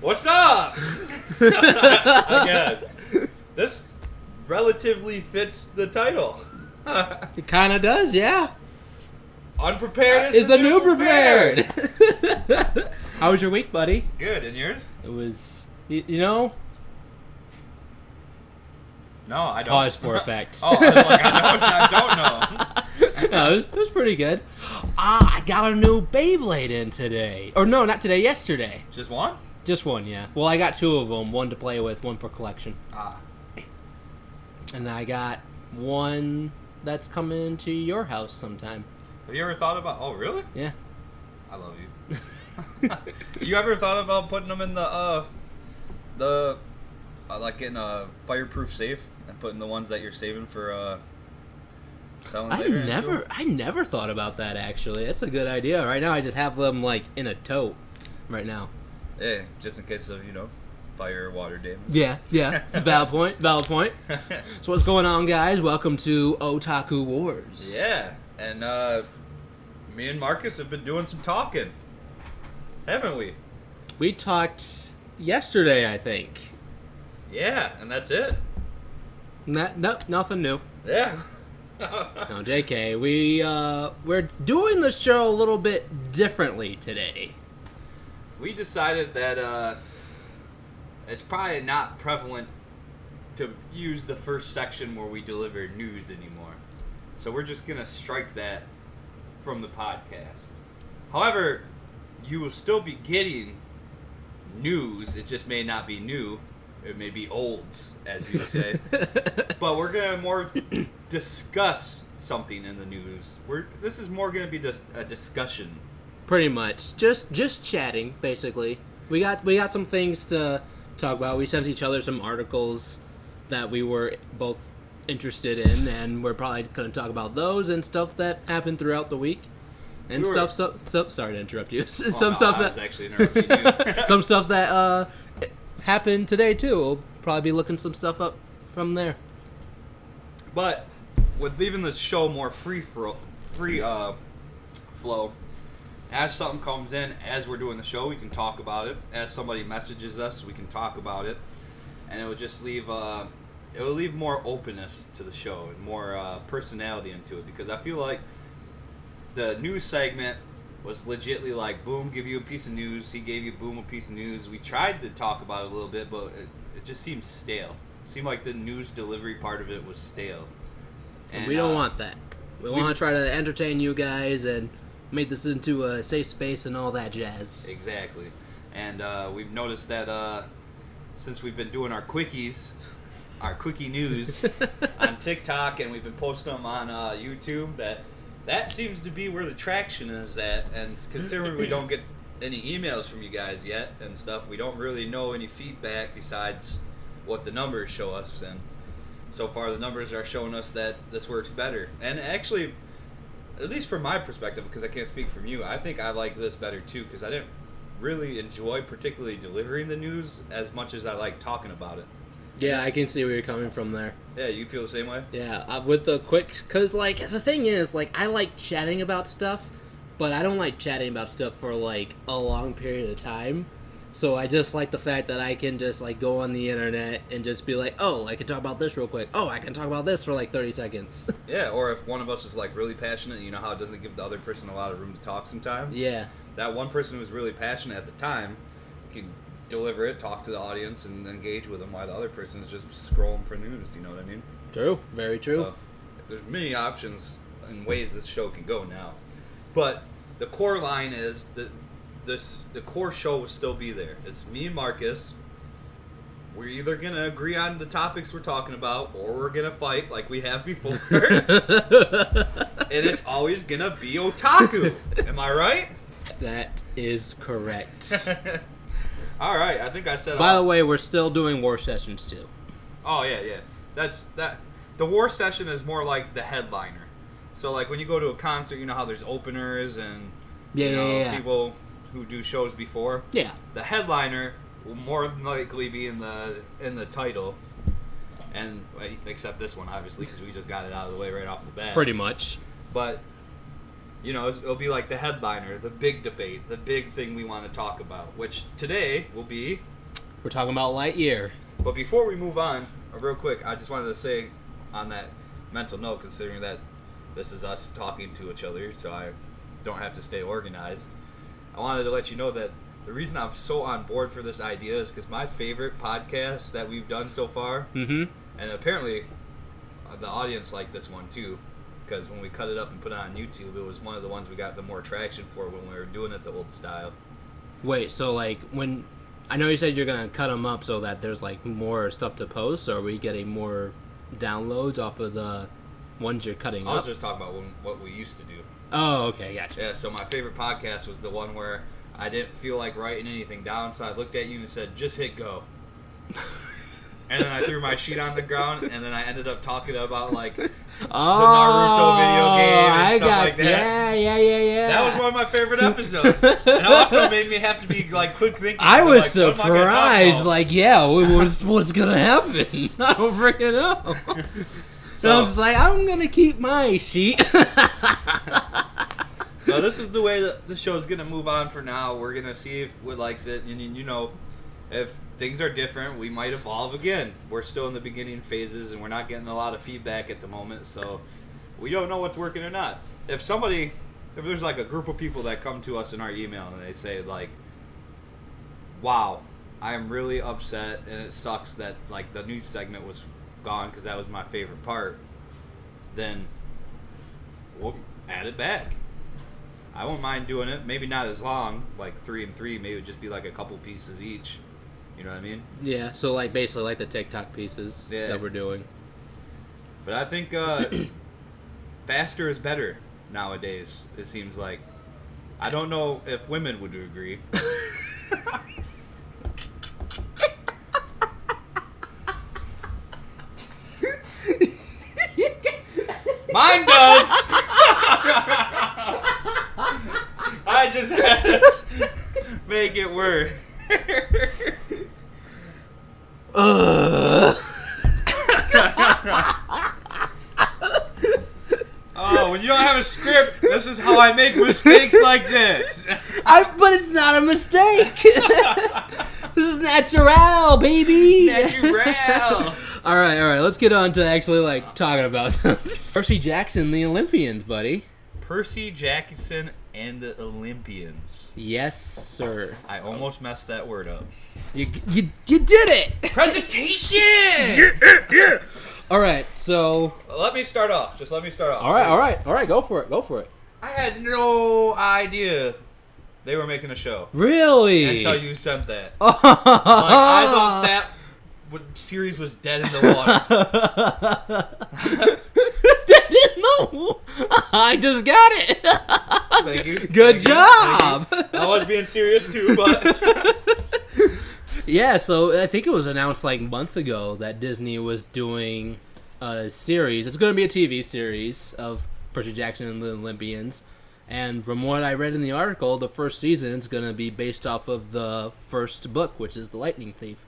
What's up? Again, this relatively fits the title. It kind of does, yeah. Unprepared is the new prepared. How was your week, buddy? Good, and yours? It was, you know. No, I don't. Pause for effect. Oh, I was like, I don't know. No, it was pretty good. I got a new Beyblade in today. Or no, not today, yesterday. Just one? Just one, yeah. Well, I got two of them. One to play with, one for collection. And I got one that's coming to your house sometime. Have you ever thought about... Oh, really? Yeah. I love you. You ever thought about putting them in the like getting a fireproof safe and putting the ones that you're saving for selling later? I never thought about that, actually. That's a good idea. Right now, I just have them, like, in a tote right now. Yeah, just in case of, fire or water damage. Yeah. It's a valid point. So what's going on, guys? Welcome to Otaku Wars. Yeah, and me and Marcus have been doing some talking, haven't we? We talked yesterday, I think. Yeah, and that's it. Nothing new. Yeah. No, JK. We're doing the show a little bit differently today. We decided that it's probably not prevalent to use the first section where we deliver news anymore. So we're just going to strike that from the podcast. However, you will still be getting news. It just may not be new. It may be olds, as you say. But we're going to more discuss something in the news. This is more going to be just a discussion. Pretty much. Just chatting, basically. We got some things to talk about. We sent each other some articles that we were both interested in, and we're probably going to talk about those and stuff that happened throughout the week. And sorry to interrupt you. I was actually interrupting you. Some stuff that happened today, too. We'll probably be looking some stuff up from there. But with leaving the show more free flow, as something comes in, as we're doing the show, we can talk about it. As somebody messages us, we can talk about it. And it will just leave more openness to the show and more personality into it. Because I feel like the news segment was legitly like, boom, give you a piece of news. He gave you, boom, a piece of news. We tried to talk about it a little bit, but it just seemed stale. It seemed like the news delivery part of it was stale. And we don't want that. We want to try to entertain you guys and make this into a safe space and all that jazz. Exactly. And we've noticed that since we've been doing our quickie news on TikTok, and we've been posting them on YouTube, that seems to be where the traction is at. And considering we don't get any emails from you guys yet and stuff, we don't really know any feedback besides what the numbers show us. And so far the numbers are showing us that this works better. And actually, at least from my perspective, because I can't speak from you, I think I like this better too, because I didn't really enjoy particularly delivering the news as much as I like talking about it. Yeah, I can see where you're coming from there. Yeah, you feel the same way? Yeah, with the quick, because, like, the thing is, like, I like chatting about stuff, but I don't like chatting about stuff for, like, a long period of time. So I just like the fact that I can just, like, go on the internet and just be like, oh, I can talk about this real quick. Oh, I can talk about this for, like, 30 seconds. Yeah, or if one of us is, like, really passionate, you know how it doesn't give the other person a lot of room to talk sometimes? Yeah. That one person who was really passionate at the time can deliver it, talk to the audience, and engage with them, while the other person is just scrolling for news, you know what I mean? True. Very true. So, there's many options and ways this show can go now. But the core line is that the core show will still be there. It's me and Marcus. We're either going to agree on the topics we're talking about, or we're going to fight like we have before. And it's always going to be otaku. Am I right? That is correct. All right, I think I said. By the way, we're still doing war sessions too. Oh yeah. That. The war session is more like the headliner. So like when you go to a concert, you know how there's openers and people who do shows before. Yeah. The headliner will more than likely be in the title, and except this one obviously because we just got it out of the way right off the bat. Pretty much. But you know, it'll be like the headliner, the big debate, the big thing we want to talk about, which today will be We're talking about Lightyear. But before we move on, real quick, I just wanted to say on that mental note, considering that this is us talking to each other, so I don't have to stay organized, I wanted to let you know that the reason I'm so on board for this idea is because my favorite podcast that we've done so far, and apparently the audience liked this one too, because when we cut it up and put it on YouTube, it was one of the ones we got the more traction for when we were doing it the old style. Wait, so like when... I know you said you're going to cut them up so that there's like more stuff to post, so are we getting more downloads off of the ones you're cutting up? I was just talking about what we used to do. Oh, okay, gotcha. Yeah, so my favorite podcast was the one where I didn't feel like writing anything down, so I looked at you and said, just hit go. And then I threw my sheet on the ground, and then I ended up talking about, like, the Naruto video game and stuff like that. Yeah. That was one of my favorite episodes. And it also made me have to be, like, quick thinking. I was like, surprised. Like, what's going to happen? I don't freaking know. So I'm just like, I'm going to keep my sheet. So this is the way that the show's going to move on for now. We're going to see if Wood likes it. And, you know, if things are different, we might evolve again. We're still in the beginning phases, and we're not getting a lot of feedback at the moment, so we don't know what's working or not. If there's like a group of people that come to us in our email and they say like, wow, I'm really upset and it sucks that like the news segment was gone because that was my favorite part, then we'll add it back. I won't mind doing it. Maybe not as long, like 3 and 3. Maybe it would just be like a couple pieces each. You know what I mean? Yeah, so like basically like the TikTok pieces that we're doing. But I think faster is better nowadays, it seems like. I don't know if women would agree. Mine does! I just had to make it work. Oh, when you don't have a script, this is how I make mistakes like this. But it's not a mistake. This is natural, baby. Natural. All right. Let's get on to actually like talking about Percy Jackson, the Olympians, buddy. Percy Jackson and the Olympians. Yes, sir. I almost messed that word up. You did it. Presentation. Yeah. All right, so Let me start off. All right. Go for it. I had no idea they were making a show. Really? Until you sent that. Like, I thought that series was dead in the water. No, I just got it. Thank you. Good job. I was being serious too, but yeah. So I think it was announced like months ago that Disney was doing a series. It's going to be a TV series of Percy Jackson and the Olympians. And from what I read in the article, the first season is going to be based off of the first book, which is The Lightning Thief.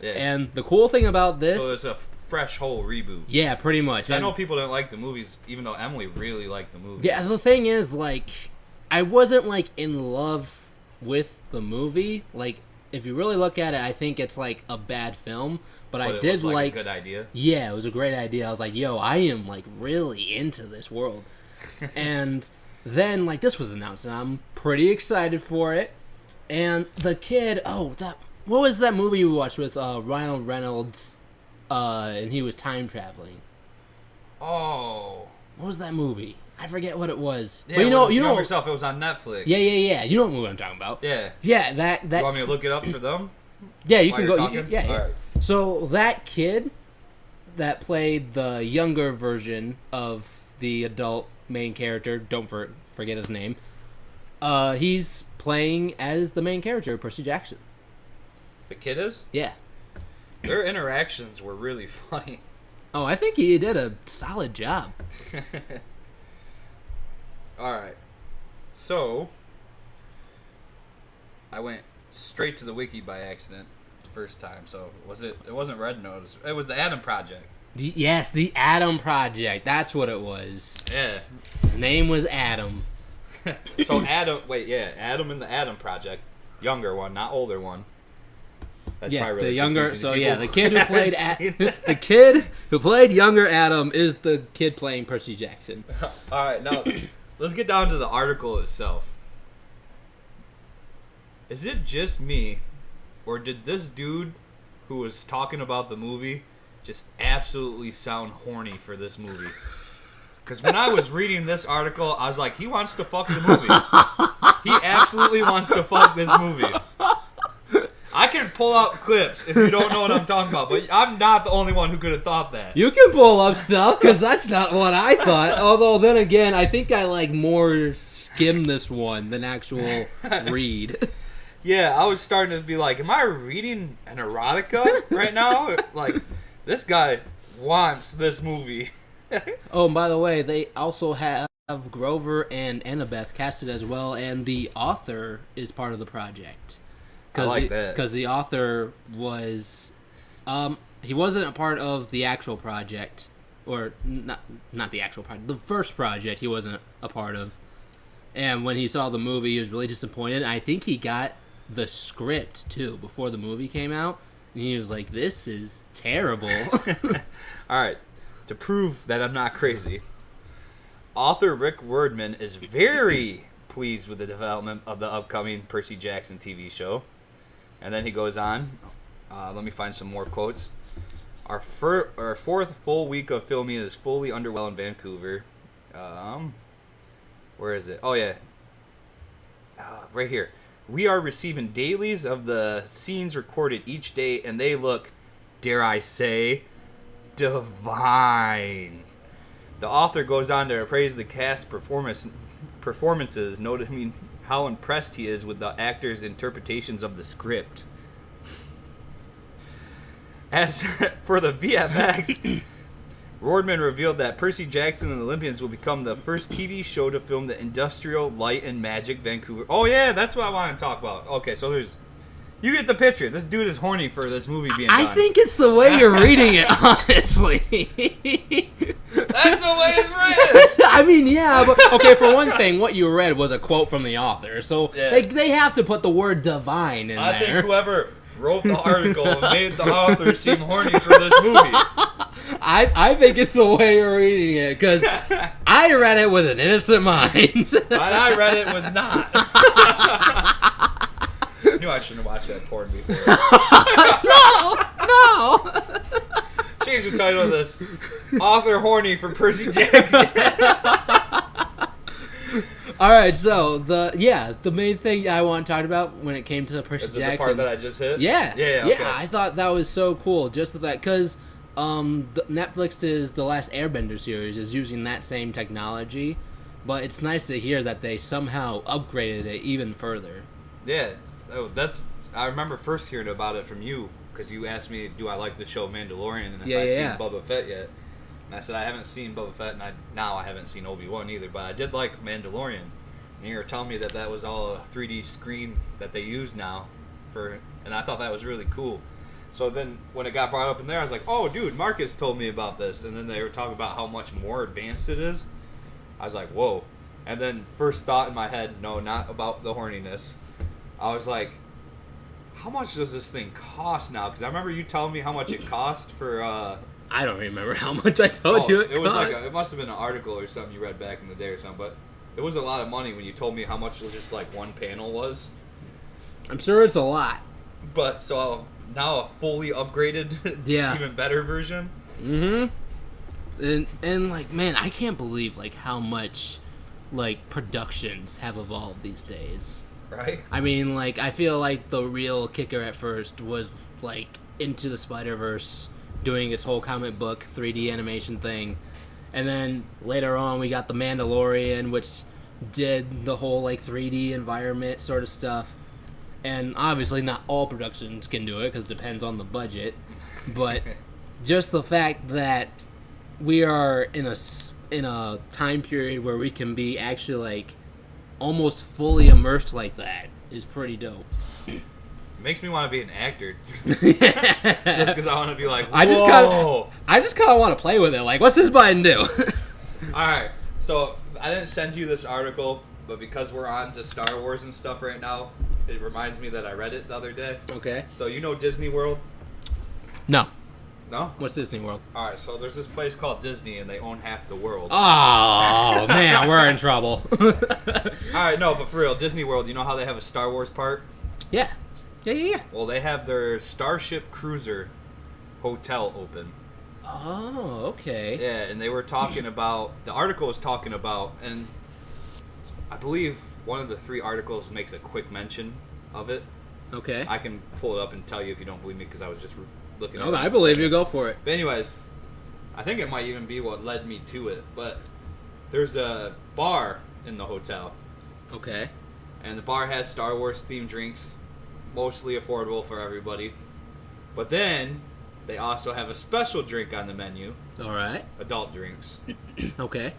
Yeah. And the cool thing about this... So it's a fresh whole reboot. Yeah, pretty much. I know people didn't like the movies, even though Emily really liked the movies. Yeah, the thing is, like, I wasn't, like, in love with the movie. Like, if you really look at it, I think it's, like, a bad film. But I did like... a good idea? Yeah, it was a great idea. I was like, yo, I am, like, really into this world. And then, like, this was announced, and I'm pretty excited for it. And the kid... What was that movie we watched with Ryan Reynolds, and he was time traveling? Oh, what was that movie? I forget what it was. Yeah, but you know yourself. It was on Netflix. Yeah. You know what movie I'm talking about? Yeah. Yeah, that. You want me to look it up for them? Yeah, you can go. Talking? Yeah. All right. So that kid that played the younger version of the adult main character, don't forget his name. He's playing as the main character, Percy Jackson. The kid is? Yeah. Their interactions were really funny. Oh, I think he did a solid job. Alright. So, I went straight to the wiki by accident the first time. So, it wasn't Red Notice. It was the Adam Project. Yes, the Adam Project. That's what it was. Yeah. His name was Adam. So, Adam and the Adam Project. Younger one, not older one. That's yes, probably really the younger. confusing So to yeah, people the kid who who played haven't seen it. the kid who played younger Adam is the kid playing Percy Jackson. All right, now let's get down to the article itself. Is it just me, or did this dude who was talking about the movie just absolutely sound horny for this movie? Because when I was reading this article, I was like, he wants to fuck the movie. He absolutely wants to fuck this movie. I can pull out clips if you don't know what I'm talking about, but I'm not the only one who could have thought that. You can pull up stuff because that's not what I thought. Although then again, I think I like more skim this one than actual read. Yeah, I was starting to be like, am I reading an erotica right now? Like, this guy wants this movie. Oh, and by the way, they also have Grover and Annabeth casted as well, and the author is part of the project. I like that. Because the author was... he wasn't a part of the actual project. Or, not the actual project. The first project he wasn't a part of. And when he saw the movie, he was really disappointed. I think he got the script, too, before the movie came out. And he was like, this is terrible. All right. To prove that I'm not crazy, author Rick Wordman is very pleased with the development of the upcoming Percy Jackson TV show. And then he goes on. Let me find some more quotes. Our fourth full week of filming is fully underway in Vancouver. Where is it? Oh, yeah. Right here. We are receiving dailies of the scenes recorded each day, and they look, dare I say, divine. The author goes on to praise the cast performances, noting how impressed he is with the actors' interpretations of the script. As for the VFX, Rordman revealed that Percy Jackson and the Olympians will become the first TV show to film the industrial light and magic Vancouver. Oh yeah, that's what I want to talk about. Okay, so there's... You get the picture. This dude is horny for this movie being done. I think it's the way you're reading it, honestly. That's the way it's written. I mean, yeah, but okay, for one thing, what you read was a quote from the author, so Yeah. they have to put the word divine in there. I think whoever wrote the article made the author seem horny for this movie. I think it's the way you're reading it, because I read it with an innocent mind. And I read it with not. I knew I shouldn't have watched that porn before. No! Change the title of this. Author horny for Percy Jackson. Alright, so the main thing I want to talk about when it came to Percy Is it Jackson. the part that I just hit? Yeah. Okay. I thought that was so cool. Just the fact, because Netflix's The Last Airbender series is using that same technology, but it's nice to hear that they somehow upgraded it even further. Yeah. Oh, I remember first hearing about it from you, because you asked me, do I like the show Mandalorian, and if I'd seen Boba Fett yet. And I said, I haven't seen Boba Fett, and now I haven't seen Obi-Wan either, but I did like Mandalorian. And you were telling me that was all a 3D screen that they use now, and I thought that was really cool. So then when it got brought up in there, I was like, oh, dude, Marcus told me about this. And then they were talking about how much more advanced it is. I was like, whoa. And then first thought in my head, no, not about the horniness. I was like, how much does this thing cost now? Because I remember you telling me how much it cost for... I don't remember how much I told you it was cost. it must have been an article or something you read back in the day or something, but it was a lot of money when you told me how much just like one panel was. I'm sure it's a lot. But so now a fully upgraded, even better version. Mm-hmm. And like, man, I can't believe like how much like productions have evolved these days. Right? I mean, like, I feel like the real kicker at first was like Into the Spider-Verse doing its whole comic book 3D animation thing. And then later on we got The Mandalorian, which did the whole like 3D environment sort of stuff. And obviously not all productions can do it because it depends on the budget. But just the fact that we are in a time period where we can be actually like almost fully immersed like that is pretty dope. It makes me want to be an actor. Just because I want to be like, whoa. I just kind of want to play with it. Like, what's this button do? Alright, so I didn't send you this article, but because we're on to Star Wars and stuff right now, it reminds me that I read it the other day. Okay. So you know Disney World? No. No? What's Disney World? All right, so there's this place called Disney, and they own half the world. Oh, man, we're in trouble. All right, no, but for real, Disney World, you know how they have a Star Wars park? Yeah. Yeah. Well, they have their Starship Cruiser hotel open. Oh, okay. Yeah, and they were talking about, the article was talking about, and I believe one of the 3 articles makes a quick mention of it. Okay. I can pull it up and tell you if you don't believe me, because I was just looking at it. Oh, I believe you. Go for it. But anyways, I think it might even be what led me to it, but there's a bar in the hotel. Okay. And the bar has Star Wars themed drinks, mostly affordable for everybody. But then they also have a special drink on the menu. All right. Adult drinks. Okay.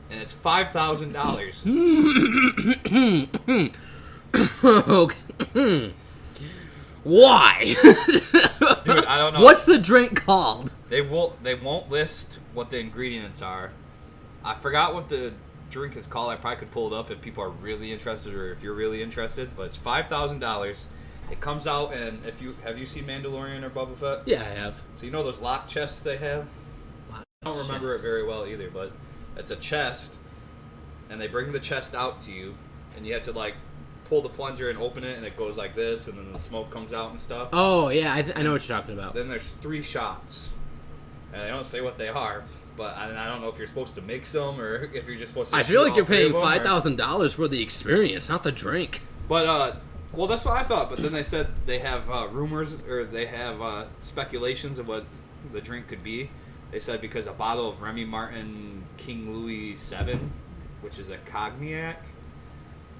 And it's $5,000. Okay. Why? Dude, I don't know. What's the drink called? They won't list what the ingredients are. I forgot what the drink is called. I probably could pull it up if people are really interested or if you're really interested. But it's $5,000. It comes out, and have you seen Mandalorian or Boba Fett? Yeah, I have. So you know those lock chests they have? I don't remember it very well either, but it's a chest, and they bring the chest out to you, and you have to like pull the plunger and open it, and it goes like this, and then the smoke comes out and stuff. Oh yeah, I know what you're talking about. Then there's 3 shots, and I don't say what they are, but I don't know if you're supposed to mix them or if you're just supposed to. I feel like you're paying $5,000 for the experience, not the drink. But well, that's what I thought. But then they said they have rumors or they have speculations of what the drink could be. They said because a bottle of Remy Martin King Louis VII, which is a cognac,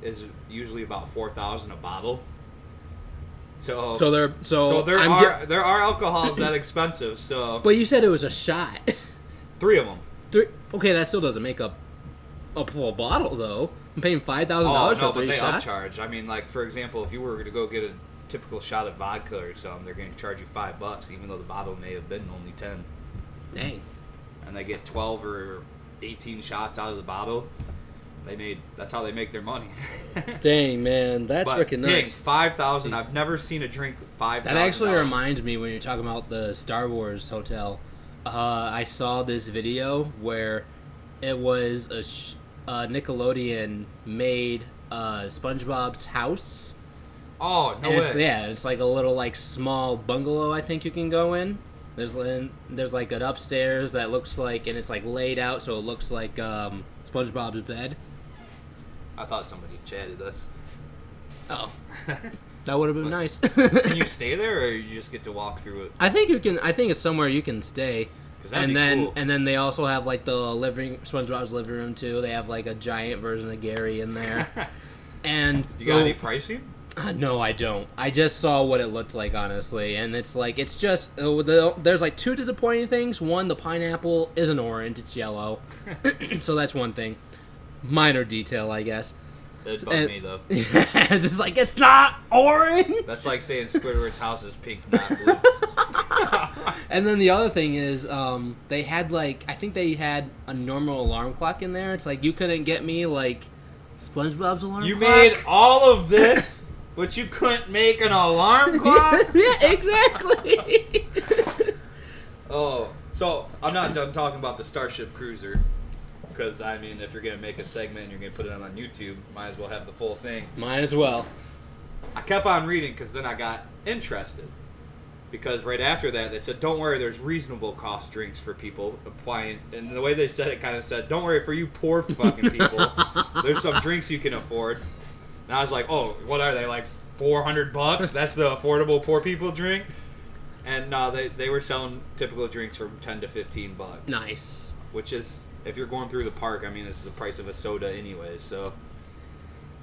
is usually about $4,000 a bottle. So there are alcohols that expensive. So, but you said it was a shot. 3 of them. 3. Okay, that still doesn't make up a full bottle though. I'm paying $5,000 for 3 shots. They upcharge. I mean, like for example, if you were to go get a typical shot of vodka or something, they're going to charge you $5, even though the bottle may have been only 10. Dang. And they get 12 or 18 shots out of the bottle. That's how they make their money. Dang, man, that's freaking nice. $5,000. I've never seen a drink $5,000. That actually reminds me when you're talking about the Star Wars hotel. I saw this video where it was a Nickelodeon made SpongeBob's house. Oh no way! Yeah, it's like a little like small bungalow. I think you can go in. There's like an upstairs that looks like, and it's like laid out so it looks like SpongeBob's bed. I thought somebody chatted us. Oh, that would have been nice. Can you stay there, or you just get to walk through it? I think you can. I think it's somewhere you can stay. And then they also have like the SpongeBob's living room too. They have like a giant version of Gary in there. And do you got any pricing? No, I don't. I just saw what it looked like, honestly, and it's just there's like 2 disappointing things. One, the pineapple isn't orange; it's yellow, so that's one thing. Minor detail, I guess. It bugged me though. It's just like it's not orange. That's like saying Squidward's house is pink, not blue. And then the other thing is, they had I think they had a normal alarm clock in there. It's like you couldn't get me like SpongeBob's alarm clock. You made all of this, but you couldn't make an alarm clock? Yeah, exactly. Oh, so I'm not done talking about the Starship Cruiser. Because, I mean, if you're going to make a segment and you're going to put it on YouTube, might as well have the full thing. Might as well. I kept on reading because then I got interested. Because right after that, they said, don't worry, there's reasonable cost drinks for people applying. And the way they said it kind of said, don't worry, for you poor fucking people, there's some drinks you can afford. And I was like, oh, what are they, like $400? That's the affordable poor people drink? And no, they were selling typical drinks for $10 to $15. Nice. Which is, if you're going through the park, I mean, this is the price of a soda anyways, so.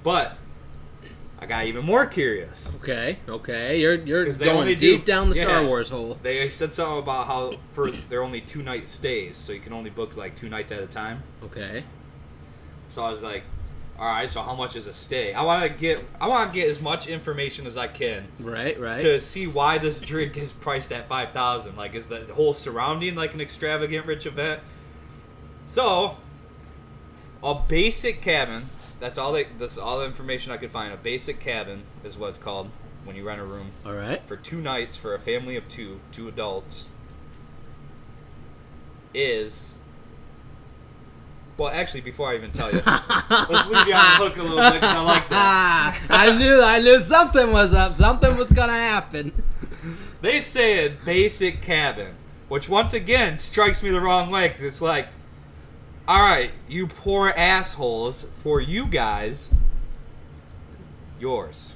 But I got even more curious. Okay. You're going deep down the Star Wars hole. They said something about how they're only 2-night stays, so you can only book like 2 nights at a time. Okay. So I was like, all right, so how much is a stay? I want to get as much information as I can. Right. To see why this drink is priced at $5,000. Like, is the whole surrounding like an extravagant rich event? So, a basic cabin That's all the information I could find. A basic cabin is what it's called when you rent a room. All right. For 2 nights for a family of 2 adults. Is. Well, actually, before I even tell you, let's leave you on the hook a little bit because I like that. I knew something was up. Something was gonna happen. They say a basic cabin, which once again strikes me the wrong way because it's like, all right, you poor assholes, for you guys, yours.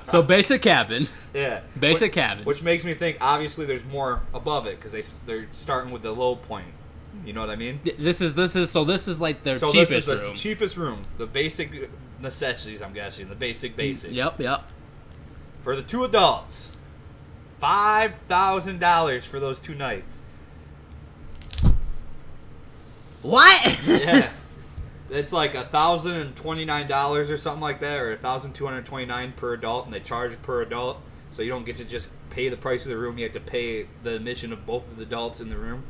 So basic cabin. Yeah. Basic cabin. Which makes me think, obviously, there's more above it because they're starting with the low point. You know what I mean? This is like their so cheapest this is room. The cheapest room. The basic necessities, I'm guessing. The basic. Yep. For the 2 adults, $5,000 for those 2 nights. What? Yeah. It's like $1,029 or something like that, or $1,229 per adult, and they charge per adult. So you don't get to just pay the price of the room; you have to pay the admission of both of the adults in the room.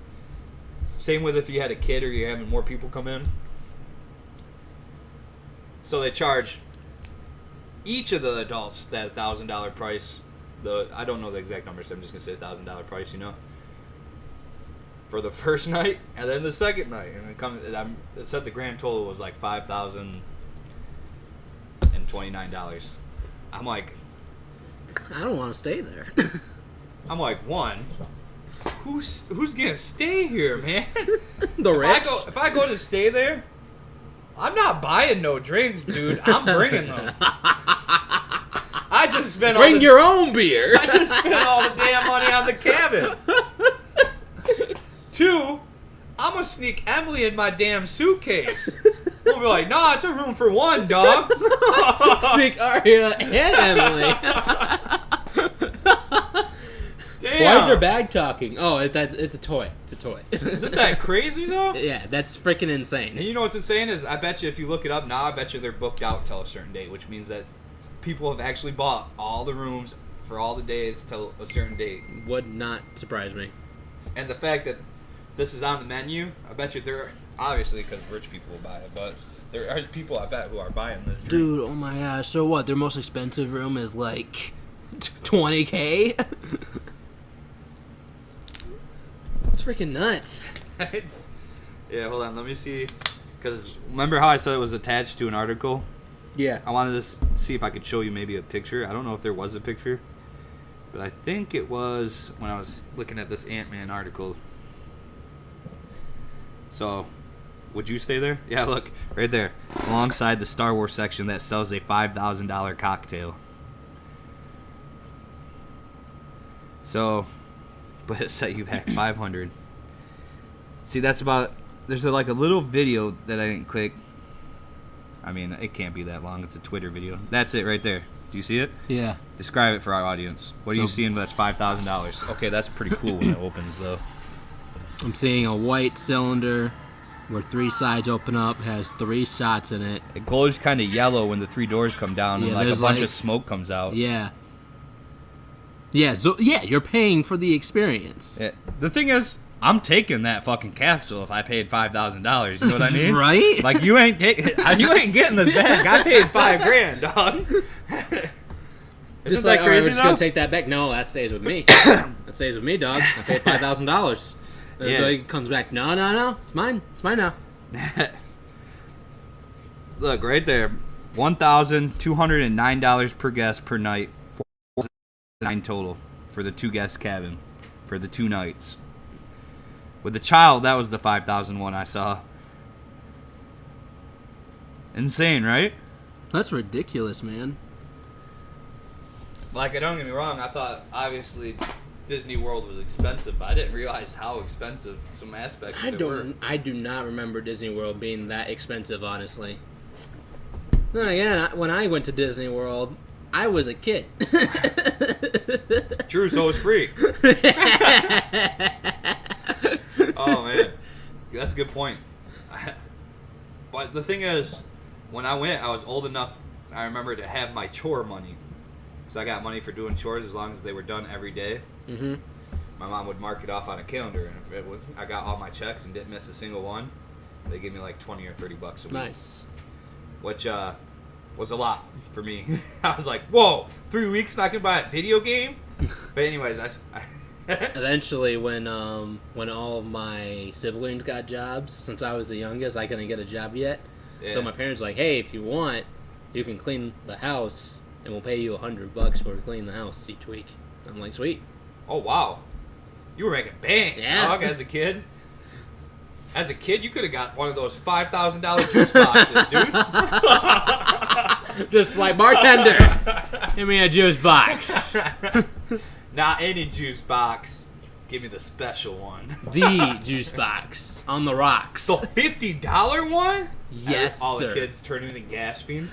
Same with if you had a kid or you're having more people come in. So they charge each of the adults that $1,000 price. I don't know the exact number, so I'm just gonna say $1,000 price. You know. For the first night and then the second night, and it said the grand total was like $5,029. I'm like, I don't want to stay there. I'm like, one, who's gonna stay here, man? The rich. If I go to stay there, I'm not buying no drinks, dude. I'm bringing them. I just spent Bring your own beer. I just spent all the damn money on the cabin. 2, I'm gonna sneak Emily in my damn suitcase. We'll be like, nah, it's a room for 1, dog. Sneak Aria and Emily. Damn. Why is your bag talking? Oh, it's a toy. It's a toy. Isn't that crazy, though? Yeah, that's freaking insane. And you know what's insane is, I bet you if you look it up now, I bet you they're booked out till a certain date, which means that people have actually bought all the rooms for all the days till a certain date. Would not surprise me. And the fact that this is on the menu, I bet you there, obviously because rich people will buy it, but there are people I bet who are buying this drink. Dude, oh my gosh. So what? Their most expensive room is like $20K? It's freaking nuts. Yeah, hold on, let me see. Because remember how I said it was attached to an article? Yeah. I wanted to see if I could show you maybe a picture. I don't know if there was a picture, but I think it was when I was looking at this Ant-Man article. So, would you stay there? Yeah, look, right there. Alongside the Star Wars section that sells a $5,000 cocktail. So, but it set you back $500. See, that's about... There's like a little video that I didn't click. I mean, it can't be that long. It's a Twitter video. That's it right there. Do you see it? Yeah. Describe it for our audience. What are you seeing that's $5,000? Okay, that's pretty cool when it opens, though. I'm seeing a white cylinder where 3 sides open up, has 3 shots in it. It glows kind of yellow when the 3 doors come down, and like a bunch of smoke comes out. Yeah. Yeah, so you're paying for the experience. Yeah. The thing is, I'm taking that fucking capsule if I paid $5,000. You know what I mean? Right? Like you ain't getting this back. I paid $5,000, dog. Just Isn't that crazy? We're just gonna take that back. No, that stays with me. That stays with me, dog. I paid $5,000. Yeah. It comes back. No. It's mine. It's mine now. Look right there, $1,209 per guest per night, $4,900 total for the 2 guest cabin for the 2 nights. With the child, that was the $5,001 I saw. Insane, right? That's ridiculous, man. Like, don't get me wrong, I thought obviously Disney World was expensive, but I didn't realize how expensive some aspects of it were. I do not remember Disney World being that expensive, honestly. Then again, when I went to Disney World, I was a kid. True, so it was free. Oh, man. That's a good point. But the thing is, when I went, I was old enough, I remember, to have my chore money. Because I got money for doing chores as long as they were done every day. Mm-hmm. My mom would mark it off on a calendar, and if I got all my checks and didn't miss a single one, They gave me like 20 or 30 bucks a week. Nice. Which was a lot for me. I was like, whoa, 3 weeks not gonna buy a video game? But anyways, I Eventually, when all of my siblings got jobs, since I was the youngest, I couldn't get a job yet. Yeah. So my parents were like, hey, if you want, you can clean the house, and we'll pay you $100 for cleaning the house each week. I'm like, sweet. Oh, wow. You were making bank, Yeah. dog, as a kid. As a kid, you could have got one of those $5,000 juice boxes, dude. Just like, bartender, give me a juice box. Not any juice box. Give me the special one. The juice box on the rocks. The $50 one? Yes, All sir. the kids turning and gasping.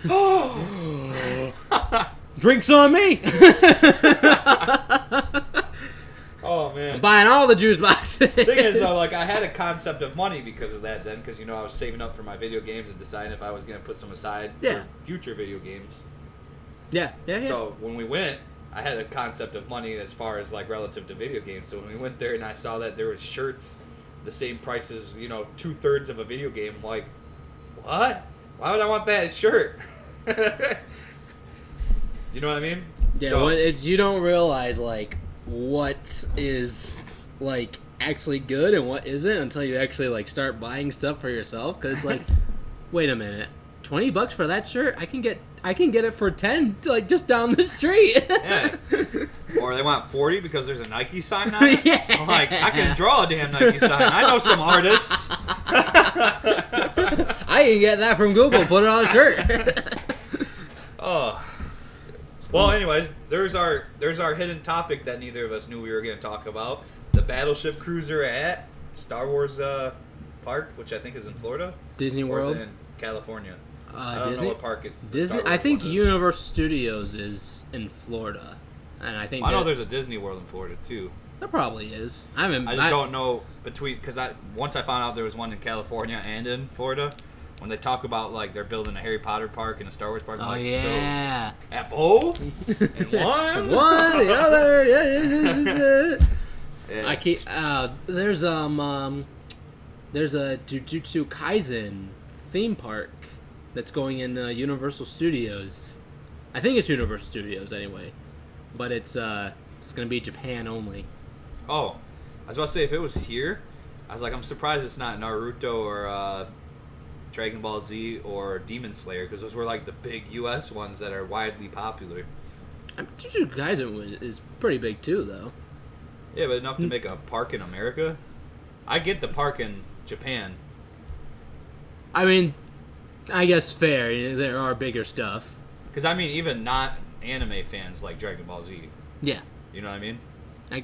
Drinks on me. Oh, man. I'm buying all the juice boxes. The thing is, though, like, I had a concept of money because of that then, because, you know, I was saving up for my video games and deciding if I was going to put some aside Yeah. for future video games. Yeah. So, when we went, I had a concept of money as far as, like, relative to video games. So, when we went there and I saw that there was shirts the same price as, you know, 2/3 of a video game, I'm like, what? Why would I want that shirt? You know what I mean? Yeah, So, when it's, you don't realize, like, what is, like, actually good and what isn't until you actually, like, start buying stuff for yourself. Because it's like, wait a minute, $20 for that shirt? I can get it for 10, like, just down the street. yeah. Or they want 40 because there's a Nike sign on it? Yeah. I'm like, I can draw a damn Nike sign. I know some artists. I can get that from Google, put it on a shirt. Oh. Well, anyways, there's our hidden topic that neither of us knew we were going to talk about. The battleship cruiser at Star Wars Park, which I think is in Florida. Disney Or is World? it in California? I don't Disney? know what park the Disney. Star Wars I think one is. Universal Studios is in Florida, and I think I know there's a Disney World in Florida too. there probably is. I I don't know because once I found out there was one in California and in Florida. When they talk about like they're building a Harry Potter park and a Star Wars park, I'm Oh like, yeah. so at both in one. One, the other. Yeah. Yeah. I keep. There's a Jujutsu Kaisen theme park that's going in Universal Studios. I think it's Universal Studios anyway, but it's gonna be Japan only. Oh, I was about to say if it was here, I was like, I'm surprised it's not Naruto or Dragon Ball Z or Demon Slayer because those were like the big U.S. ones that are widely popular. Jujutsu Kaisen is pretty big too, though. Yeah, but enough to make a park in America. I get the park in Japan. I mean, I guess fair. There are bigger stuff. Because I mean, even not anime fans like Dragon Ball Z. Yeah, You know what I mean?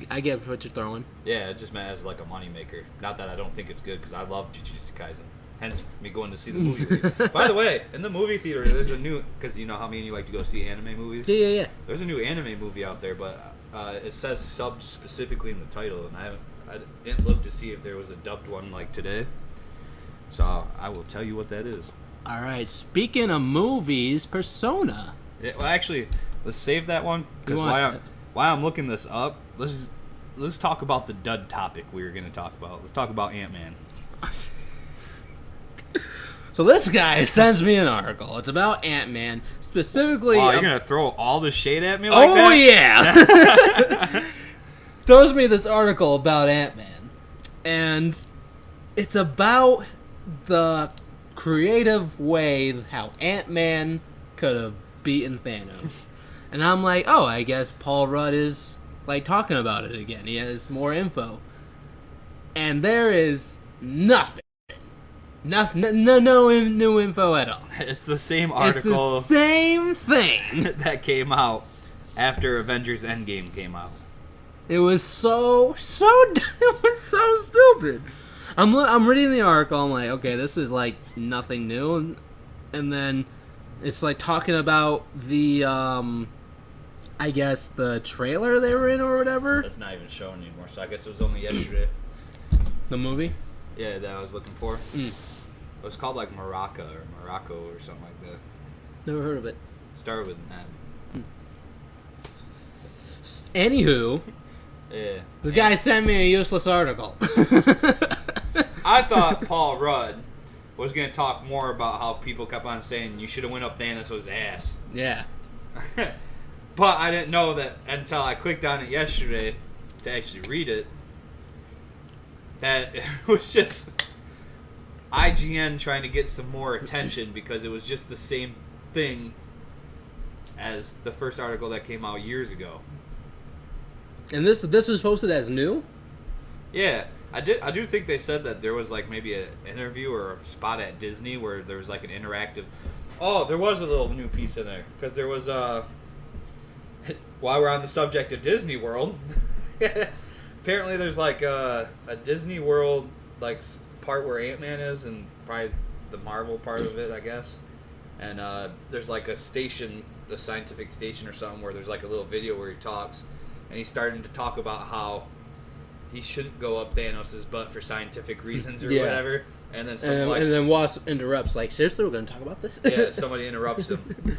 I get what you're throwing. Yeah, it just meant as like a moneymaker. Not that I don't think it's good because I love Jujutsu Kaisen. Hence me going to see the movie. By the way, in the movie theater, there's a new because you know how me and you like to go see anime movies. Yeah. There's a new anime movie out there, but it says subbed specifically in the title, and I didn't look to see if there was a dubbed one like today. So I will tell you what that is. All right. Speaking of movies, Persona. Yeah, well, actually, let's save that one because while I'm looking this up, let's talk about the dud topic we were going to talk about. Let's talk about Ant-Man. So this guy sends me an article. It's about Ant-Man, specifically. Wow, you're gonna throw all this shade at me like that? Oh yeah! Throws me this article about Ant-Man, and it's about the creative way how Ant-Man could have beaten Thanos. And I'm like, oh, I guess Paul Rudd is like talking about it again. He has more info, and there is nothing. No new info at all. It's the same article It's the same thing. that came out after Avengers Endgame came out. It was so it was so stupid. I'm reading the article. I'm like, okay, this is like nothing new, and then it's like talking about the I guess the trailer they were in or whatever. That's not even shown anymore, so I guess it was only yesterday. The movie. Yeah, that I was looking for. It was called like Morocco or something like that. Never heard of it. Started with that. Anywho, Yeah. the guy sent me a useless article. I thought Paul Rudd was going to talk more about how people kept on saying you should have went up Thanos' ass. Yeah. But I didn't know that until I clicked on it yesterday to actually read it, that it was just IGN trying to get some more attention because it was just the same thing as the first article that came out years ago. And this was posted as new? Yeah. I do think they said that there was like maybe an interview or a spot at Disney where there was like an interactive... Oh, there was a little new piece in there. Because there was... While we're on the subject of Disney World... apparently there's like a Disney World like part where Ant-Man is and probably the Marvel part of it, I guess. And there's like a station, a scientific station or something, where there's like a little video where he talks. And he's starting to talk about how he shouldn't go up Thanos' butt for scientific reasons or whatever. And then and then Wasp interrupts, like, seriously, we're going to talk about this? Yeah, somebody interrupts him.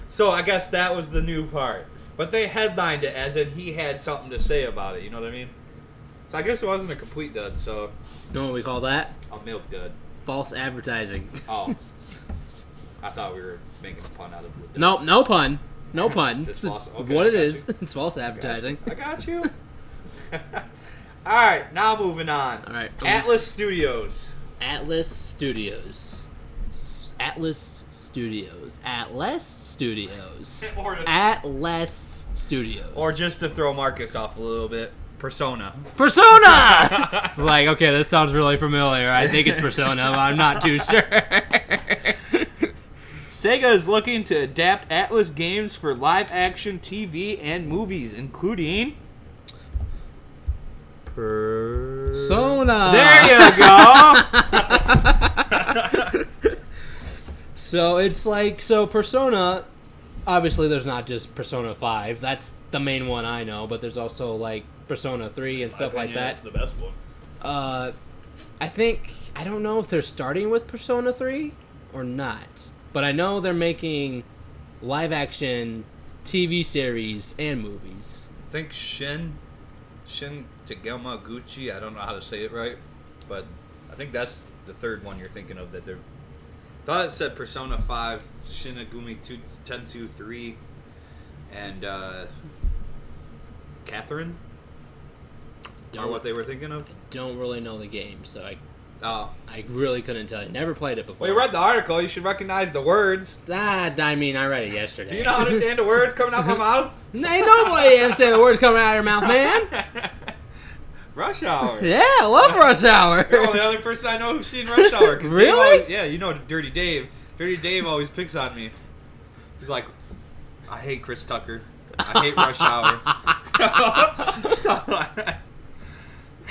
So I guess that was the new part. But they headlined it as in he had something to say about it, you know what I mean? So I guess it wasn't a complete dud, so... You know what we call that? A milk dud. False advertising. Oh. I thought we were making a pun out of it. Nope, no pun. No pun. It's false. Okay, what it is. It's false advertising. I got you. Alright, now moving on. Alright. Atlas Studios. Atlas Studios. Atlas Studios. Atlas Studios. Atlas Studios. Or just to throw Marcus off a little bit, Persona. Persona! It's like, okay, this sounds really familiar. I think it's Persona, but I'm not too sure. Sega is looking to adapt Atlas games for live-action TV and movies, including... Persona! There you go! So it's like, Persona, obviously there's not just Persona 5, that's the main one I know, but there's also like Persona 3 and stuff like that. That's the best one. I don't know if they're starting with Persona 3 or not, but I know they're making live action TV series and movies. I think Shin Takemaguchi, I don't know how to say it right, but I think that's the third one you're thinking of that they're... Thought it said Persona 5, Shinigami Tensei 3, and Catherine are what they were thinking of. I don't really know the game, so I really couldn't tell you. Never played it before. Well, you read the article. You should recognize the words. I mean, I read it yesterday. Do you not understand the words coming out my mouth? Ain't nobody understand the words coming out of your mouth, man. Rush Hour. Yeah, I love Rush Hour. You're the only person I know who's seen Rush Hour. Really? Yeah, you know Dirty Dave. Dirty Dave always picks on me. He's like, I hate Chris Tucker. I hate Rush Hour.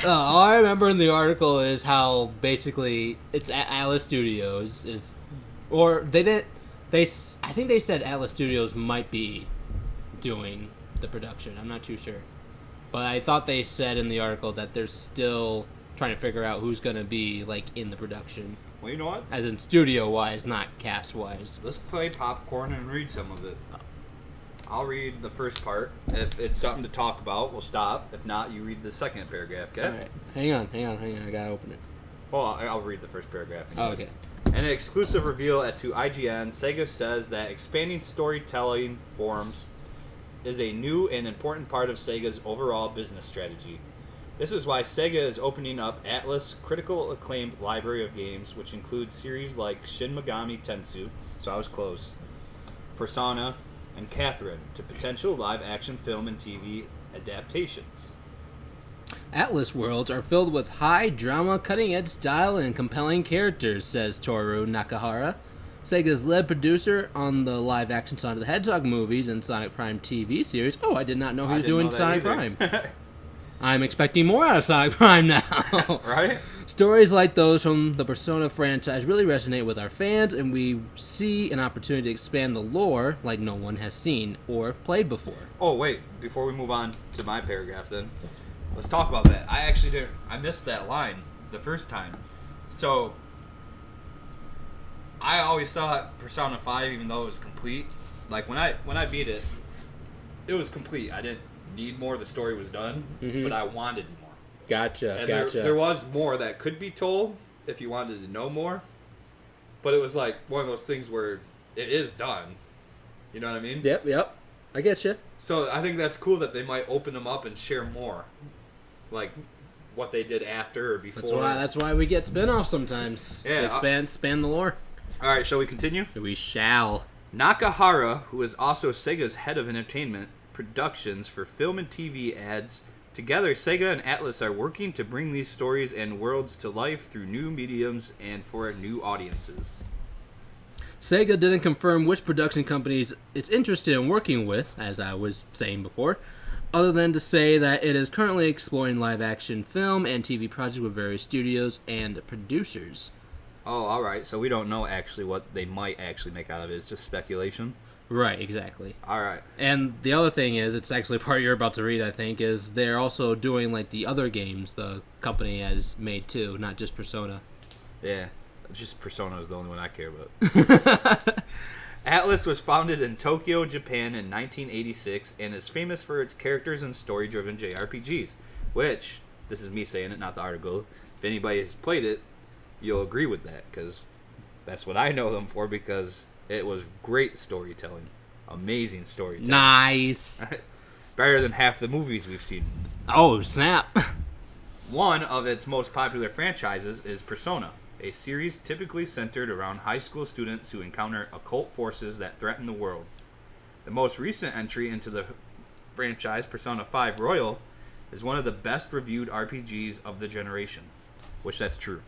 All I remember in the article is how basically it's Atlas Studios is, or they didn't. I think they said Atlas Studios might be doing the production. I'm not too sure. But I thought they said in the article that they're still trying to figure out who's going to be, like, in the production. Well, you know what? As in studio-wise, not cast-wise. Let's play popcorn and read some of it. I'll read the first part. If it's something to talk about, we'll stop. If not, you read the second paragraph, okay? All right. Hang on. I got to open it. Well, I'll read the first paragraph. Oh, okay. In an exclusive reveal to IGN, Sega says that expanding storytelling forms is a new and important part of Sega's overall business strategy. This is why Sega is opening up Atlas' critical acclaimed library of games, which includes series like Shin Megami Tensei, so I was close, Persona, and Catherine, to potential live-action film and TV adaptations. Atlas worlds are filled with high drama, cutting-edge style, and compelling characters, says Toru Nakahara, Sega's lead producer on the live-action Sonic the Hedgehog movies and Sonic Prime TV series. Oh, I did not know he was doing Sonic Prime. I'm expecting more out of Sonic Prime now. Right? Stories like those from the Persona franchise really resonate with our fans, and we see an opportunity to expand the lore like no one has seen or played before. Oh, wait. Before we move on to my paragraph, then, let's talk about that. I missed that line the first time. So, I always thought Persona 5, even though it was complete, like when I beat it, it was complete. I didn't need more. The story was done, but I wanted more. Gotcha. And there was more that could be told if you wanted to know more. But it was like one of those things where it is done. You know what I mean? Yep. I get you. So I think that's cool that they might open them up and share more, like what they did after or before. That's why we get spin-offs sometimes. Yeah, expand the lore. All right, shall we continue? We shall. Nakahara, who is also Sega's head of entertainment productions for film and TV ads, together Sega and Atlus are working to bring these stories and worlds to life through new mediums and for new audiences. Sega didn't confirm which production companies it's interested in working with, as I was saying before, other than to say that it is currently exploring live-action film and TV projects with various studios and producers. Oh, all right. So we don't know actually what they might actually make out of it. It's just speculation. Right, exactly. All right. And the other thing is, it's actually a part you're about to read, I think, is they're also doing like the other games the company has made too, not just Persona. Yeah. Just Persona is the only one I care about. Atlus was founded in Tokyo, Japan in 1986 and is famous for its characters and story-driven JRPGs, which, this is me saying it, not the article. If anybody has played it, you'll agree with that, because that's what I know them for, because it was great storytelling. Amazing storytelling. Nice. Better than half the movies we've seen. Oh, snap. One of its most popular franchises is Persona, a series typically centered around high school students who encounter occult forces that threaten the world. The most recent entry into the franchise, Persona 5 Royal, is one of the best reviewed RPGs of the generation, which that's true.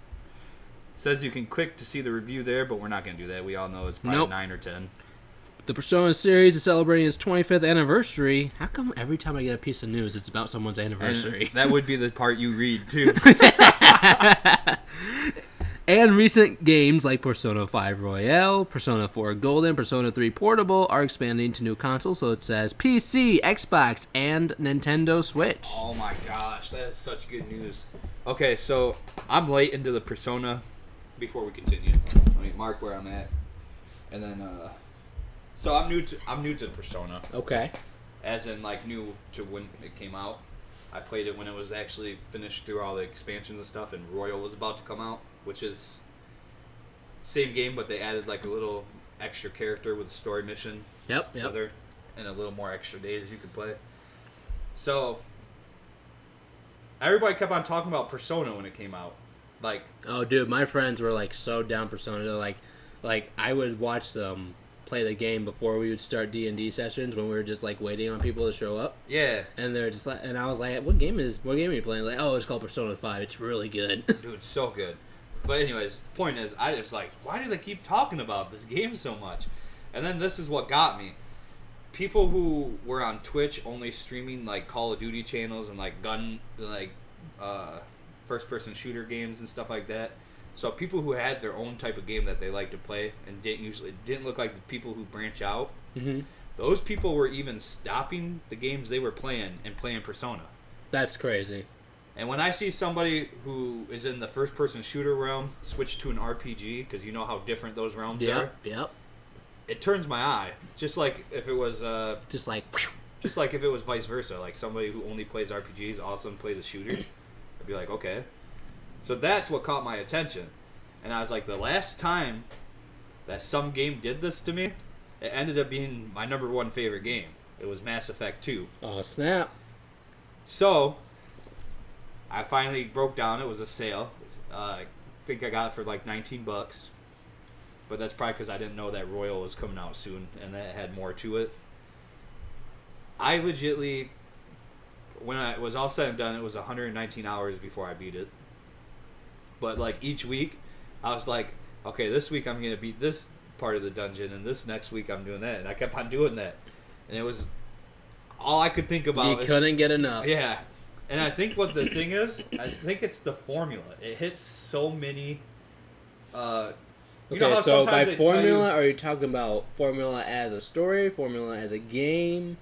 It says you can click to see the review there, but we're not going to do that. We all know it's probably 9 or 10. The Persona series is celebrating its 25th anniversary. How come every time I get a piece of news, it's about someone's anniversary? And that would be the part you read, too. And recent games like Persona 5 Royale, Persona 4 Golden, Persona 3 Portable are expanding to new consoles, so it says PC, Xbox, and Nintendo Switch. Oh my gosh, that is such good news. Okay, so I'm late into the Persona. Before we continue, let me mark where I'm at, and then so I'm new to Persona. Okay. As in, like, new to when it came out. I played it when it was actually finished through all the expansions and stuff, and Royal was about to come out, which is same game, but they added like a little extra character with a story mission. Yep. Other, and a little more extra days you could play. So everybody kept on talking about Persona when it came out. Like, oh, dude, my friends were like so down Persona. They're like I would watch them play the game before we would start D&D sessions when we were just like waiting on people to show up. Yeah. And they're just like, and I was like, what game are you playing? Like, oh, it's called Persona 5. It's really good. Dude, it's so good. But anyways, the point is, I just like, why do they keep talking about this game so much? And then this is what got me. People who were on Twitch only streaming like Call of Duty channels and like first-person shooter games and stuff like that. So people who had their own type of game that they like to play and didn't look like the people who branch out. Mm-hmm. Those people were even stopping the games they were playing and playing Persona. That's crazy. And when I see somebody who is in the first-person shooter realm switch to an RPG, because you know how different those realms are. Yep. It turns my eye. Just like if it was just like if it was vice versa, like somebody who only plays RPGs also plays a shooter. I'd be like, okay. So that's what caught my attention. And I was like, the last time that some game did this to me, it ended up being my number one favorite game. It was Mass Effect 2. Oh, snap. So I finally broke down. It was a sale. I think I got it for like $19. But that's probably because I didn't know that Royal was coming out soon and that it had more to it. I legitly, when it was all said and done, it was 119 hours before I beat it. But like each week, I was like, okay, this week I'm going to beat this part of the dungeon, and this next week I'm doing that. And I kept on doing that. And it was all I could think about. You couldn't get enough. Yeah. And I think what the thing is, I think it's the formula. It hits so many... Okay, so by formula, are you talking about formula as a story, formula as a game?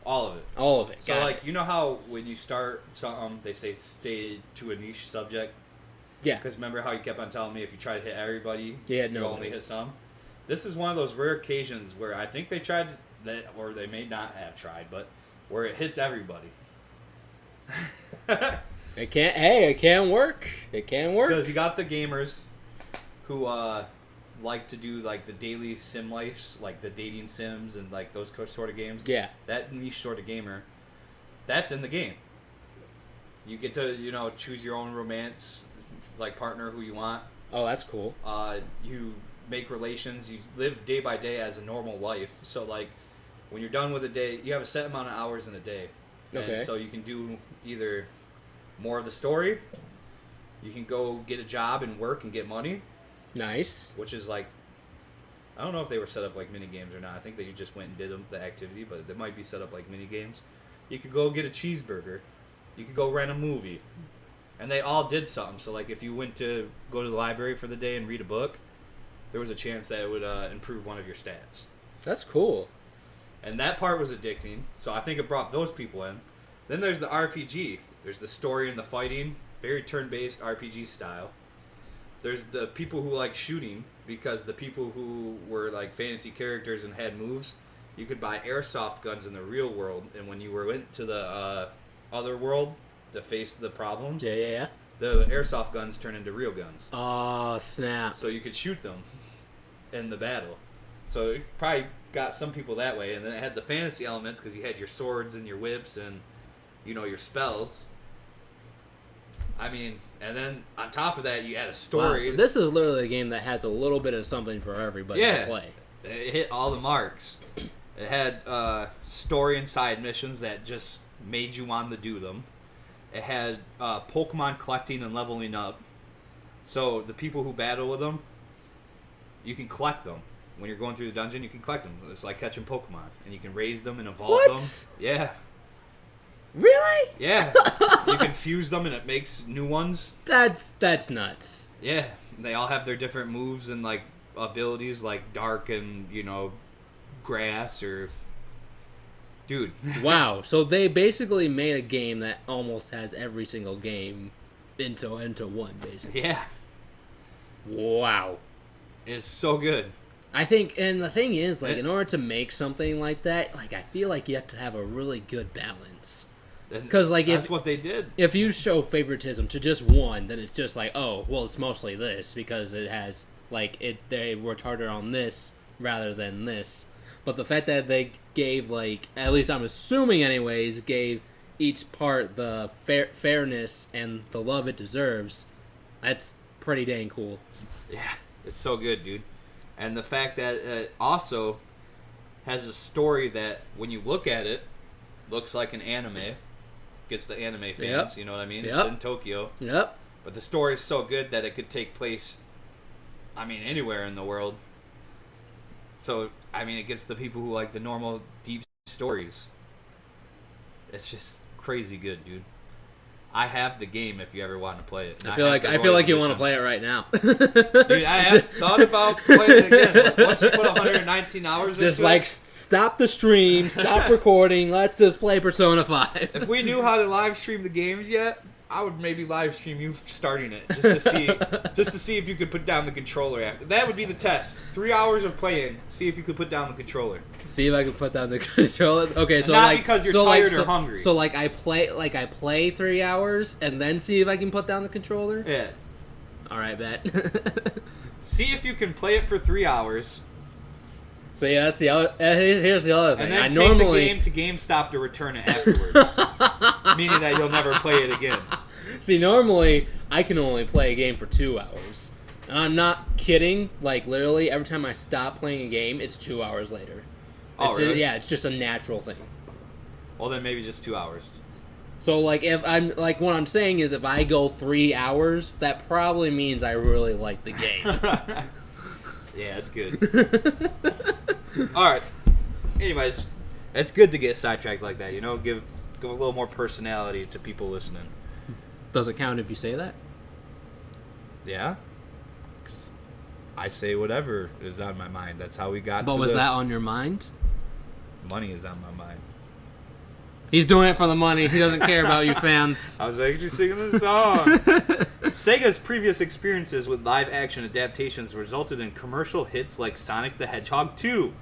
All of it. All of it. So, like, you know how when you start something, they say stay to a niche subject? Yeah. Because remember how you kept on telling me if you try to hit everybody, you only hit some? This is one of those rare occasions where I think they tried that, or they may not have tried, but where it hits everybody. It can work. It can work. Because you got the gamers who like to do like the daily sim lives, like the dating sims and like those sort of games. Yeah. That niche sort of gamer, that's in the game. You get to, you know, choose your own romance, like partner who you want. Oh, that's cool. You make relations. You live day by day as a normal life. So like, when you're done with a day, you have a set amount of hours in a day. Okay. And so you can do either more of the story. You can go get a job and work and get money. Nice. Which is like, I don't know if they were set up like mini games or not. I think that you just went and did the activity, but they might be set up like mini games. You could go get a cheeseburger. You could go rent a movie. And they all did something. So like if you went to go to the library for the day and read a book, there was a chance that it would improve one of your stats. That's cool. And that part was addicting. So I think it brought those people in. Then there's the RPG. There's the story and the fighting. Very turn-based RPG style. There's the people who like shooting, because the people who were like fantasy characters and had moves, you could buy airsoft guns in the real world, and when you went to the other world to face the problems, Yeah. the airsoft guns turn into real guns. Oh, snap. So you could shoot them in the battle. So it probably got some people that way, and then it had the fantasy elements because you had your swords and your whips and, you know, your spells. I mean, and then on top of that, you had a story. Wow, so this is literally a game that has a little bit of something for everybody to play. It hit all the marks. It had story and side missions that just made you want to do them. It had Pokemon collecting and leveling up. So the people who battle with them, you can collect them. When you're going through the dungeon, you can collect them. It's like catching Pokemon. And you can raise them and evolve them. Yeah. Really? Yeah. You can fuse them and it makes new ones. That's nuts. Yeah. They all have their different moves and like abilities, like dark and, you know, grass or... Dude. Wow. So they basically made a game that almost has every single game into one, basically. Yeah. Wow. It's so good. I think, and the thing is, like, in order to make something like that, like, I feel like you have to have a really good balance. Because, like, that's what they did. If you show favoritism to just one, then it's just like, oh, well, it's mostly this because it has, like, they worked harder on this rather than this. But the fact that they gave, like, at least I'm assuming, anyways, gave each part the fairness and the love it deserves, that's pretty dang cool. Yeah, it's so good, dude. And the fact that it also has a story that, when you look at it, looks like an anime. Gets the anime fans, Yep. You know what I mean? Yep. It's in Tokyo. Yep. But the story is so good that it could take place, I mean, anywhere in the world. So, I mean, it gets the people who like the normal, deep stories. It's just crazy good, dude. I have the game if you ever want to play it. I feel like you want to play it right now. Dude, I have thought about playing it again. Once you put 119 hours just into like it, stop the stream, stop recording. Let's just play Persona 5. if we knew how to live stream the games yet, I would maybe live stream you starting it just to see if you could put down the controller. After that would be the test. 3 hours of playing. See if you could put down the controller. See if I can put down the controller. Okay, so not like because you're so tired like, or hungry. So like I play 3 hours and then see if I can put down the controller. Yeah. All right, bet. See if you can play it for 3 hours. So yeah, that's the other. Here's the other thing. And then I take normally the game to GameStop to return it afterwards. Meaning that you'll never play it again. See, normally I can only play a game for 2 hours. And I'm not kidding. Like, literally, every time I stop playing a game, it's 2 hours later. Oh, really? Yeah, it's just a natural thing. Well, then maybe just 2 hours. So, like, if I'm, like, what I'm saying is if I go 3 hours, that probably means I really like the game. Yeah, it's good. Alright. Anyways, it's good to get sidetracked like that, you know? Give a little more personality to people listening. Does it count if you say that? Yeah? 'Cause I say whatever is on my mind. That's how we got But to was the... that on your mind? Money is on my mind. He's doing it for the money. He doesn't care about you fans. I was actually singing the song. Sega's previous experiences with live-action adaptations resulted in commercial hits like Sonic the Hedgehog 2.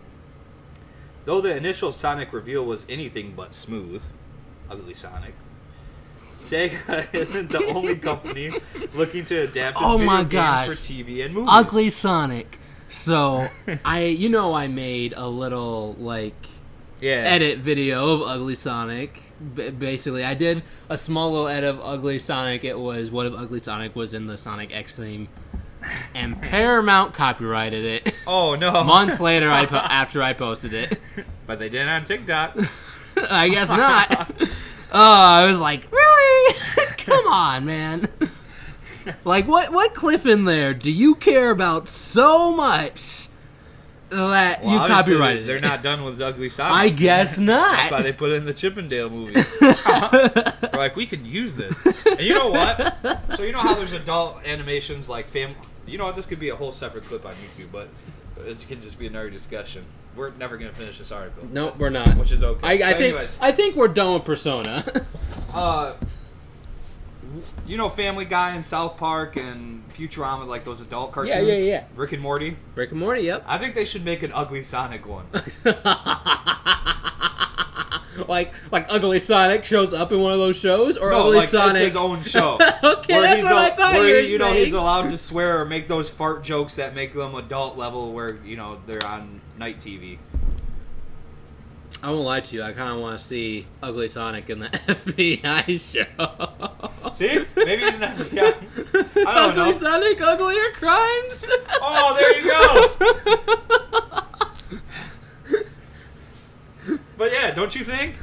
Though the initial Sonic reveal was anything but smooth, ugly Sonic, Sega isn't the only company looking to adapt its video games for TV and movies. Ugly Sonic. So I made a little edit video of Ugly Sonic. Basically, I did a small little edit of Ugly Sonic. It was what if Ugly Sonic was in the Sonic X theme, and Paramount copyrighted it. Oh no! Months later, after I posted it, but they did on TikTok. I guess not. I was like, really? Come on, man. Like, what clip in there do you care about so much that you copyrighted? They're not done with Ugly Sonic. I guess not. That's why they put it in the Chippendale movie. We're like, we could use this. And you know what? So you know how there's adult animations like family. You know what? This could be a whole separate clip on YouTube, but it can just be another discussion. We're never gonna finish this article. Nope, we're not. Which is okay. I think we're done with Persona. You know Family Guy and South Park and Futurama, like those adult cartoons? Yeah. Rick and Morty? Rick and Morty, yep. I think they should make an Ugly Sonic one. like Ugly Sonic shows up in one of those shows? Or no, Ugly like Sonic? it's his own show. Okay, that's what I thought where, you were you know, saying. he's allowed to swear or make those fart jokes that make them adult level where, you know, they're on night TV. I won't lie to you. I kind of want to see Ugly Sonic in the FBI show. See? Maybe he's an FBI. I don't know. Ugly Sonic, Uglier Crimes. Oh, there you go. But yeah, don't you think?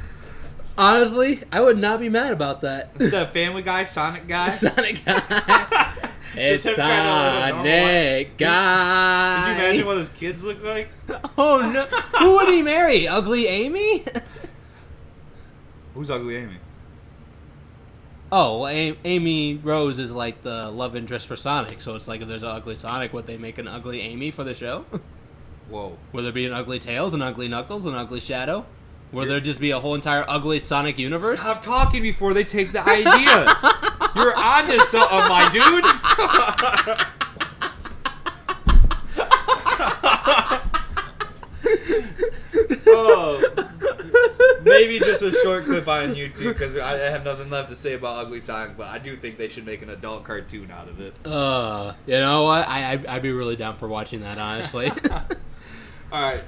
Honestly, I would not be mad about that. Instead of Family Guy, Sonic Guy. Sonic Guy. It's Sonic Guy. Did you imagine what his kids look like? Oh no! Who would he marry? Ugly Amy? Who's Ugly Amy? Oh, well, Amy Rose is like the love interest for Sonic, so it's like if there's an Ugly Sonic, would they make an Ugly Amy for the show? Whoa. Would there be an Ugly Tails, an Ugly Knuckles, an Ugly Shadow? Would there just be a whole entire Ugly Sonic universe? Stop talking before they take the idea. You're onto something, my dude. Oh, maybe just a short clip on YouTube because I have nothing left to say about Ugly Sonic, but I do think they should make an adult cartoon out of it. You know what? I'd be really down for watching that, honestly. All right.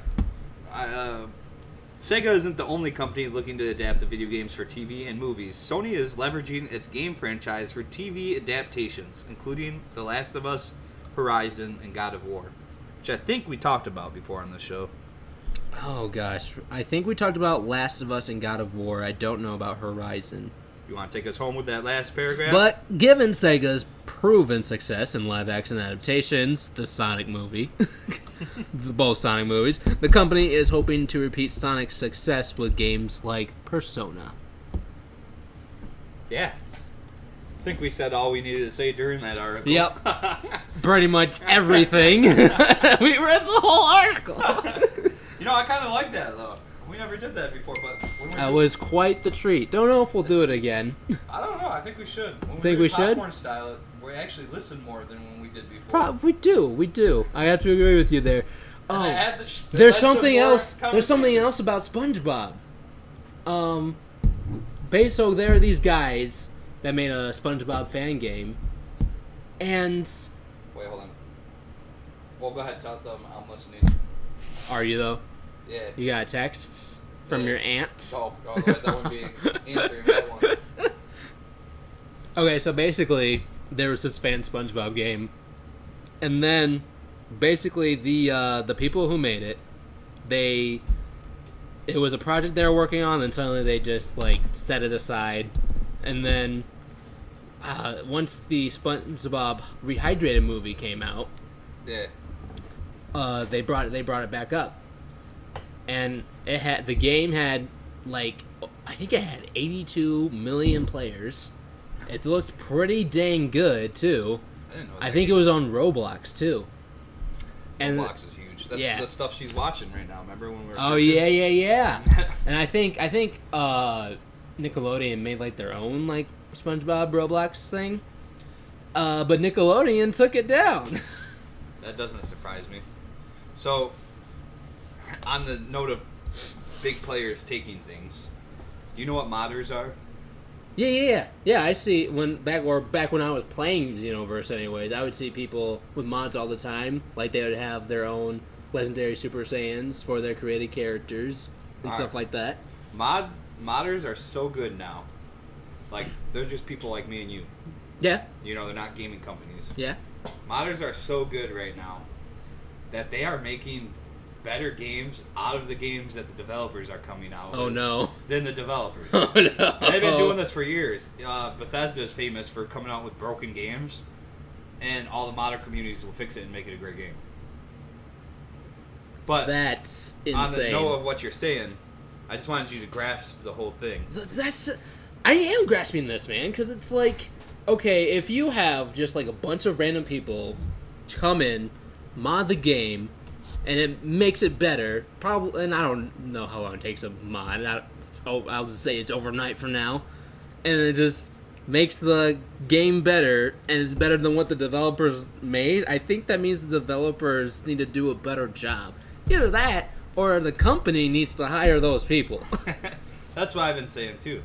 Sega isn't the only company looking to adapt the video games for TV and movies. Sony is leveraging its game franchise for TV adaptations, including The Last of Us, Horizon, and God of War, which I think we talked about before on the show. Oh gosh, I think we talked about Last of Us and God of War. I don't know about Horizon. You want to take us home with that last paragraph? But given Sega's proven success in live-action adaptations, the Sonic movie, both Sonic movies, the company is hoping to repeat Sonic's success with games like Persona. Yeah. I think we said all we needed to say during that article. Yep. Pretty much everything. We read the whole article. You know, I kind of like that, though. We never did that before, but when we that was quite the treat. Don't know if we'll do it again. I don't know. I think we should. When Think we should? Popcorn style, we actually listen more than when we did before. We do. I have to agree with you there. Oh, there's something else. There's something else about SpongeBob. So there are these guys that made a SpongeBob fan game, and wait, hold on. Well, go ahead. Tell them I'm listening. Are you though? Yeah. You got texts from your aunt? Oh, otherwise I wouldn't be answering that one. Okay, so basically, there was this fan SpongeBob game, and then basically the people who made it, it was a project they were working on, and suddenly they just set it aside, and then once the SpongeBob Rehydrated movie came out, yeah, they brought it back up. And the game had I think it had 82 million players. It looked pretty dang good too. I think it was on Roblox too. And Roblox is huge. That's the stuff she's watching right now. Remember when we were searching? Oh yeah. And I think Nickelodeon made their own SpongeBob Roblox thing. But Nickelodeon took it down. That doesn't surprise me. So, on the note of big players taking things, do you know what modders are? Yeah. I see back when I was playing Xenoverse. Anyways, I would see people with mods all the time. Like they would have their own legendary Super Saiyans for their created characters and stuff like that. Modders are so good now. Like they're just people like me and you. Yeah. They're not gaming companies. Yeah. Modders are so good right now that they are making better games out of the games that the developers are coming out with than the developers. Oh no. They've been doing this for years. Bethesda is famous for coming out with broken games, and all the modder communities will fix it and make it a great game. But that's insane. On the note of what you're saying, I just wanted you to grasp the whole thing. I am grasping this, man, because it's like, okay, if you have just like a bunch of random people come in, mod the game, and it makes it better, probably, and I don't know how long it takes a mod. I'll just say it's overnight from now, and it just makes the game better, and it's better than what the developers made. I think that means the developers need to do a better job. Either that, or the company needs to hire those people. That's what I've been saying too.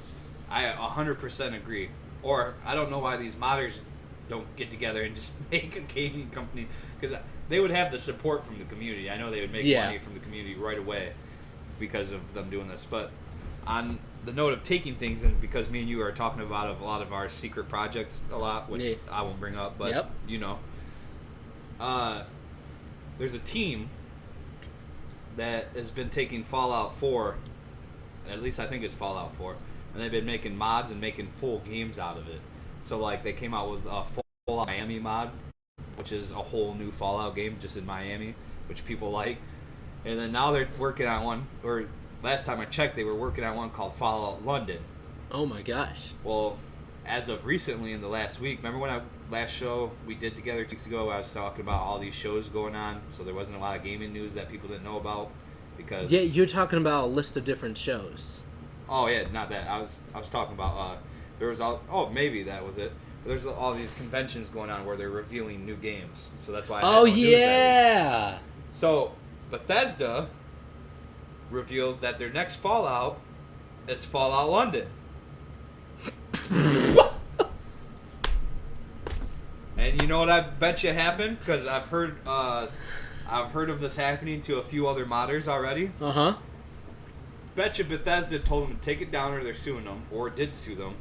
I 100% agree. Or I don't know why these modders don't get together and just make a gaming company, because they would have the support from the community. I know they would make money from the community right away because of them doing this. But on the note of taking things, and because me and you are talking about a lot of our secret projects a lot, which I won't bring up, but there's a team that has been taking Fallout 4, at least I think it's Fallout 4, and they've been making mods and making full games out of it. So like they came out with a Fallout Miami mod, which is a whole new Fallout game just in Miami, which people like. And then now they're working on one, or last time I checked, they were working on one called Fallout London. Oh my gosh. Well, as of recently in the last week, remember when last show we did together 2 weeks ago, I was talking about all these shows going on, so there wasn't a lot of gaming news that people didn't know about because... Yeah, you're talking about a list of different shows. Oh yeah, not that. I was talking about there was maybe that was it. There's all these conventions going on where they're revealing new games, so that's why. Oh yeah. So Bethesda revealed that their next Fallout is Fallout London. And you know what I bet you happened? Because I've heard of this happening to a few other modders already. Bet you Bethesda told them to take it down, or they're suing them, or did sue them.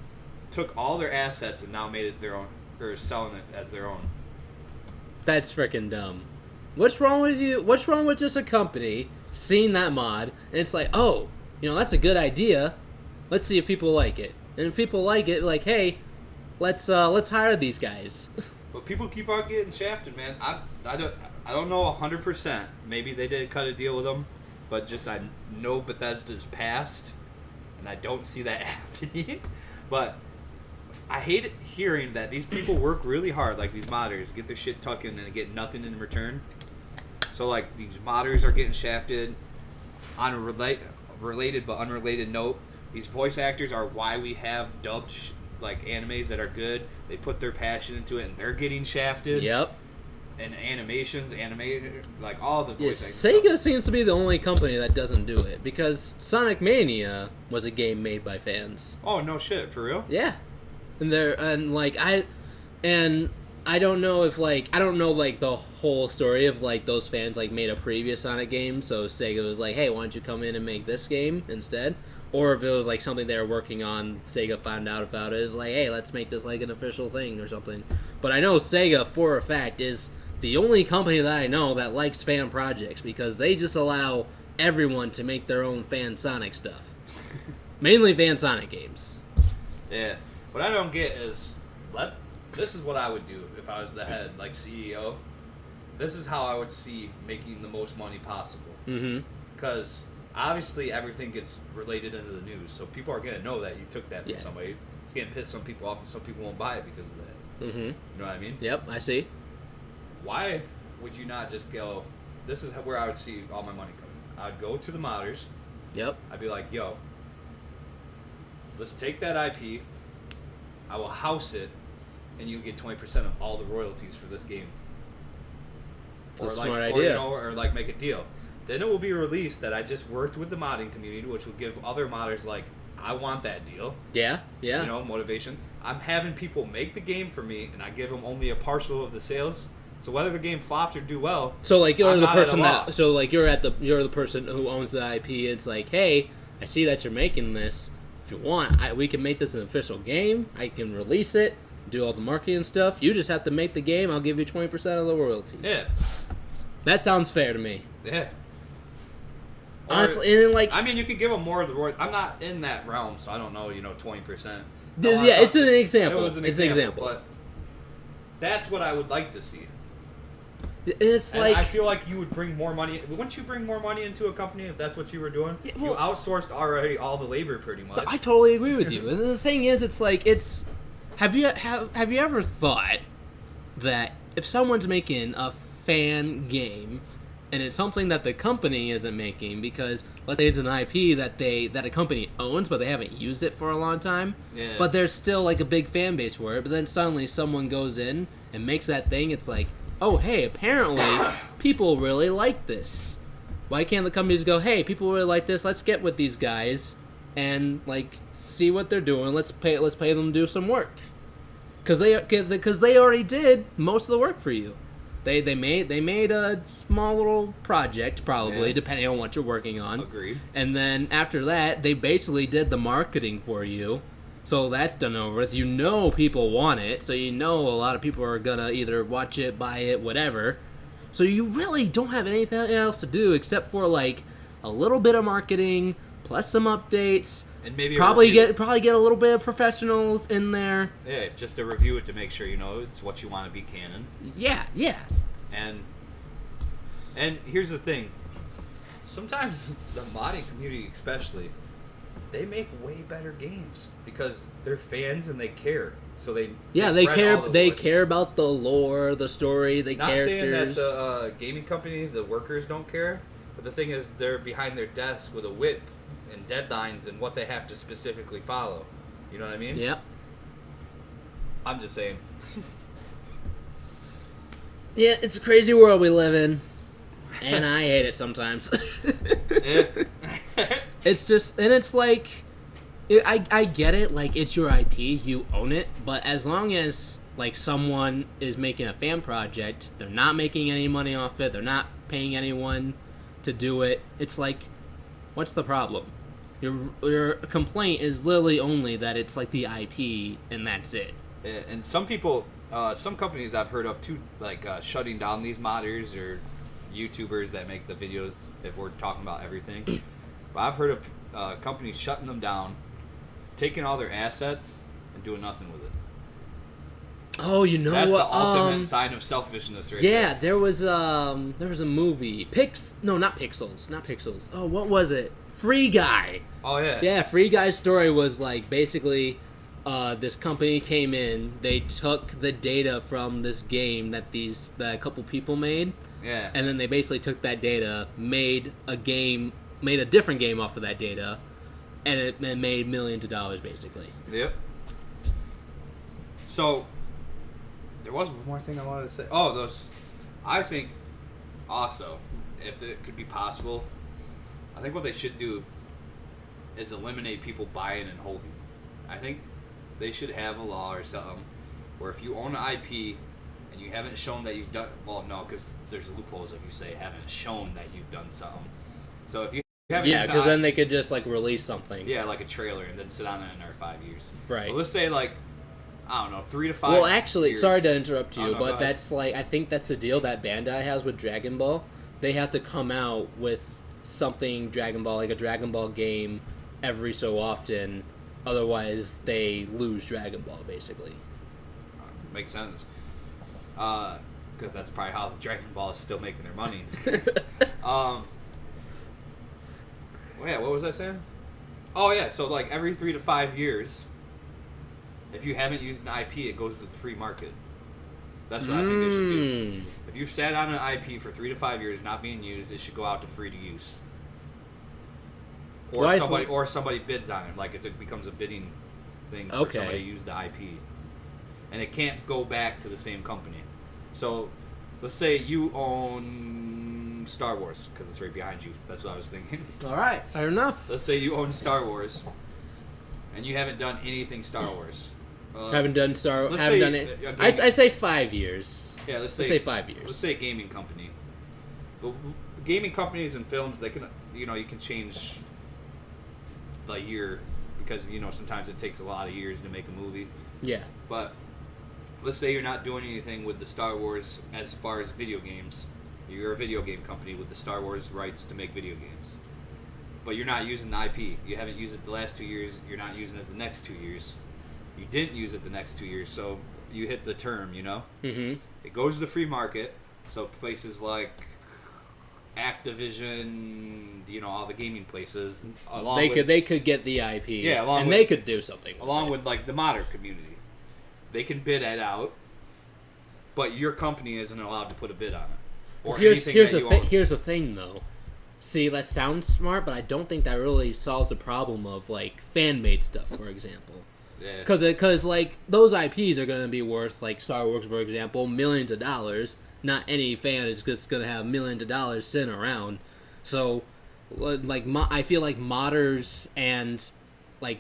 Took all their assets and now made it their own, or selling it as their own. That's freaking dumb. What's wrong with you? What's wrong with just a company seeing that mod and it's like, oh, that's a good idea. Let's see if people like it. And if people like it, like, hey, let's hire these guys. But people keep on getting shafted, man. I don't know 100%. Maybe they did cut a deal with them, but just I know Bethesda's past, and I don't see that happening. But I hate hearing that these people work really hard, like these modders, get their shit tucked in and get nothing in return. So like these modders are getting shafted. On a related but unrelated note, these voice actors are why we have dubbed like animes that are good. They put their passion into it and they're getting shafted. Yep. And animations, like all the voice actors. Sega seems to be the only company that doesn't do it, because Sonic Mania was a game made by fans. Oh no shit, for real? Yeah. And I don't know if I don't know the whole story of those fans made a previous Sonic game, so Sega was like, hey, why don't you come in and make this game instead? Or if it was something they were working on, Sega found out about it. It's like, hey, let's make this an official thing or something. But I know Sega for a fact is the only company that I know that likes fan projects, because they just allow everyone to make their own fan Sonic stuff. Mainly fan Sonic games. Yeah. What I don't get is, this is what I would do if I was the head, CEO. This is how I would see making the most money possible. Mm-hmm. Because obviously everything gets related into the news, so people are going to know that you took that from somebody. It's going to piss some people off, and some people won't buy it because of that. Mm-hmm. You know what I mean? Yep, I see. Why would you not just go, this is where I would see all my money coming. I'd go to the modders. Yep. I'd be like, yo, let's take that IP, I will house it, and you get 20% of all the royalties for this game. It's a smart idea. Or make a deal. Then it will be released that I just worked with the modding community, which will give other modders I want that deal. Yeah, yeah. You know, motivation. I'm having people make the game for me, and I give them only a partial of the sales. So whether the game flops or do well, so like you're I'm the not at a person that. loss. So like you're the person who owns the IP. It's like, hey, I see that you're making this. If you want, we can make this an official game. I can release it, do all the marketing and stuff. You just have to make the game. I'll give you 20% of the royalties. Yeah. That sounds fair to me. Yeah. Honestly, and then like, I mean, you could give them more of the royalties. I'm not in that realm, so I don't know. 20%. yeah, it's an example. It was an example, but that's what I would like to see. It's And like I feel like you would bring more money. Wouldn't you bring more money into a company if that's what you were doing? Yeah, well, you outsourced already all the labor, pretty much. I totally agree with you. And the thing is, it's like Have you ever thought that if someone's making a fan game and it's something that the company isn't making because let's say it's an IP that a company owns but they haven't used it for a long time, but there's still like a big fan base for it, but then suddenly someone goes in and makes that thing, it's like, oh hey, apparently people really like this. Why can't the companies go, hey, people really like this, let's get with these guys and like see what they're doing, let's pay them to do some work. Because they already did most of the work for you. They made a small little project, probably, depending on what you're working on. Agreed. And then after that, they basically did the marketing for you. So that's done over with. You know people want it, so you know a lot of people are gonna either watch it, buy it, whatever. So you really don't have anything else to do except for like a little bit of marketing plus some updates. And maybe probably get a little bit of professionals in there. Yeah, just to review it to make sure you know it's what you want to be canon. Yeah. And here's the thing. Sometimes the modding community especially, they make way better games because they're fans and they care. So they care about the lore, the story, the Not characters. saying that the gaming company, the workers don't care, but the thing is they're behind their desk with a whip and deadlines and what they have to specifically follow. You know what I mean? Yep. I'm just saying. Yeah, it's a crazy world we live in, and I hate it sometimes. It's just, and it's like, I get it, like, it's your IP, you own it, but as long as, like, someone is making a fan project, they're not making any money off it, they're not paying anyone to do it, it's like, what's the problem? Your complaint is literally only that it's, like, the IP, and that's it. And some people, some companies I've heard of, too, like, shutting down these modders or YouTubers that make the videos, if we're talking about everything. But I've heard of companies shutting them down, taking all their assets, and doing nothing with it. Oh, you know That's what? the ultimate sign of selfishness, right yeah, there. there was a movie, not Pixels. Oh, what was it? Free Guy. Oh yeah. Yeah, Free Guy's story was like basically, this company came in, they took the data from this game that a couple people made. Yeah. And then they basically took that data, made a different game off of that data, and it made millions of dollars basically. Yep. So, there was one more thing I wanted to say. Oh, I think, also, if it could be possible, I think what they should do is eliminate people buying and holding. I think they should have a law or something where if you own an IP and you haven't shown that you've done, well, no, because there's loopholes if you say haven't shown that you've done something. So if you haven't, yeah, because then they could just like release something. Yeah, like a trailer, and then sit on it in our 5 years. Right. Well, let's say like, I don't know, 3 to 5. Well, actually, years. sorry to interrupt you, no, but that's like, I think that's the deal that Bandai has with Dragon Ball. They have to come out with something Dragon Ball, like a Dragon Ball game, every so often. Otherwise, they lose Dragon Ball, basically. Makes sense. Because that's probably how Dragon Ball is still making their money. Yeah, what was I saying? Oh, yeah, so like every 3 to 5 years, if you haven't used an IP, it goes to the free market. That's what I think they should do. If you've sat on an IP for 3 to 5 years not being used, it should go out to free to use. Or somebody bids on it, like it becomes a bidding thing for somebody to use the IP. And it can't go back to the same company. So, let's say you own Star Wars, because it's right behind you. That's what I was thinking. All right, fair enough. Let's say you own Star Wars, and you haven't done anything Star Wars. Haven't done let's haven't say done it. I say 5 years. Yeah, let's say 5 years. Let's say a gaming company. But gaming companies and films, they can, you can change a year because sometimes it takes a lot of years to make a movie. Yeah. But let's say you're not doing anything with the Star Wars as far as video games. You're a video game company with the Star Wars rights to make video games. But you're not using the IP. You haven't used it the last 2 years. You're not using it the next 2 years. You didn't use it the next 2 years, so you hit the term, Mm-hmm. It goes to the free market, so places like Activision, all the gaming places. They could get the IP. Yeah, they could do something. Along with the modder community. They can bid it out, but your company isn't allowed to put a bid on it. Or here's the thing, though. See, that sounds smart, but I don't think that really solves the problem of fan-made stuff, for example. Yeah. Because those IPs are going to be worth, Star Wars, for example, millions of dollars. Not any fan is just going to have millions of dollars sitting around. So, I feel like modders and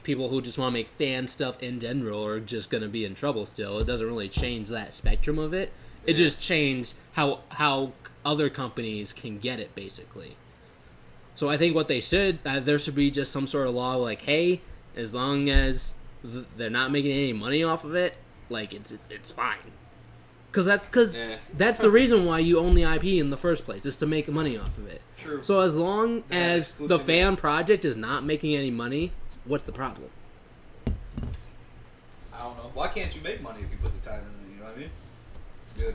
people who just want to make fan stuff in general are just going to be in trouble still. It doesn't really change that spectrum of it. It just changed how other companies can get it, basically. So I think what they should, there should be just some sort of law hey, as long as they're not making any money off of it, it's fine. Because that's the reason why you own the IP in the first place, is to make money off of it. True. So as long as the fan project is not making any money, what's the problem? I don't know. Why can't you make money if you put the time in? You know what I mean? It's good.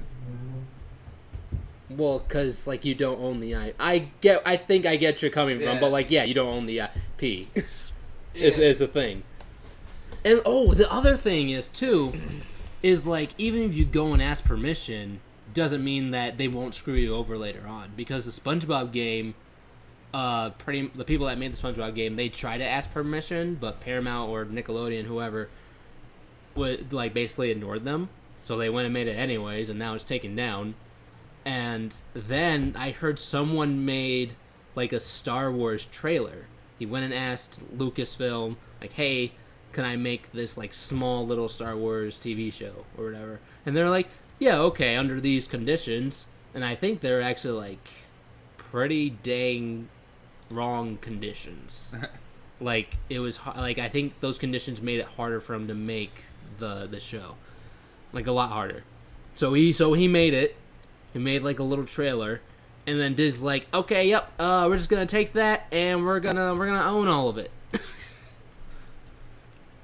Well, because you don't own the IP. I think I get where you're coming from, but you don't own the IP. is the thing. And the other thing is too, is even if you go and ask permission, doesn't mean that they won't screw you over later on. Because the SpongeBob game, the people that made the SpongeBob game, they tried to ask permission, but Paramount or Nickelodeon, whoever, would basically ignored them. So they went and made it anyways, and now it's taken down. And then I heard someone made a Star Wars trailer. He went and asked Lucasfilm, hey, can I make this small little Star Wars TV show or whatever? And they're like, yeah, okay, under these conditions. And I think they're actually pretty dang wrong conditions. It was I think those conditions made it harder for him to make the show, a lot harder. So he made it. He made a little trailer, and then Disney's okay, yep, we're just gonna take that and we're gonna own all of it.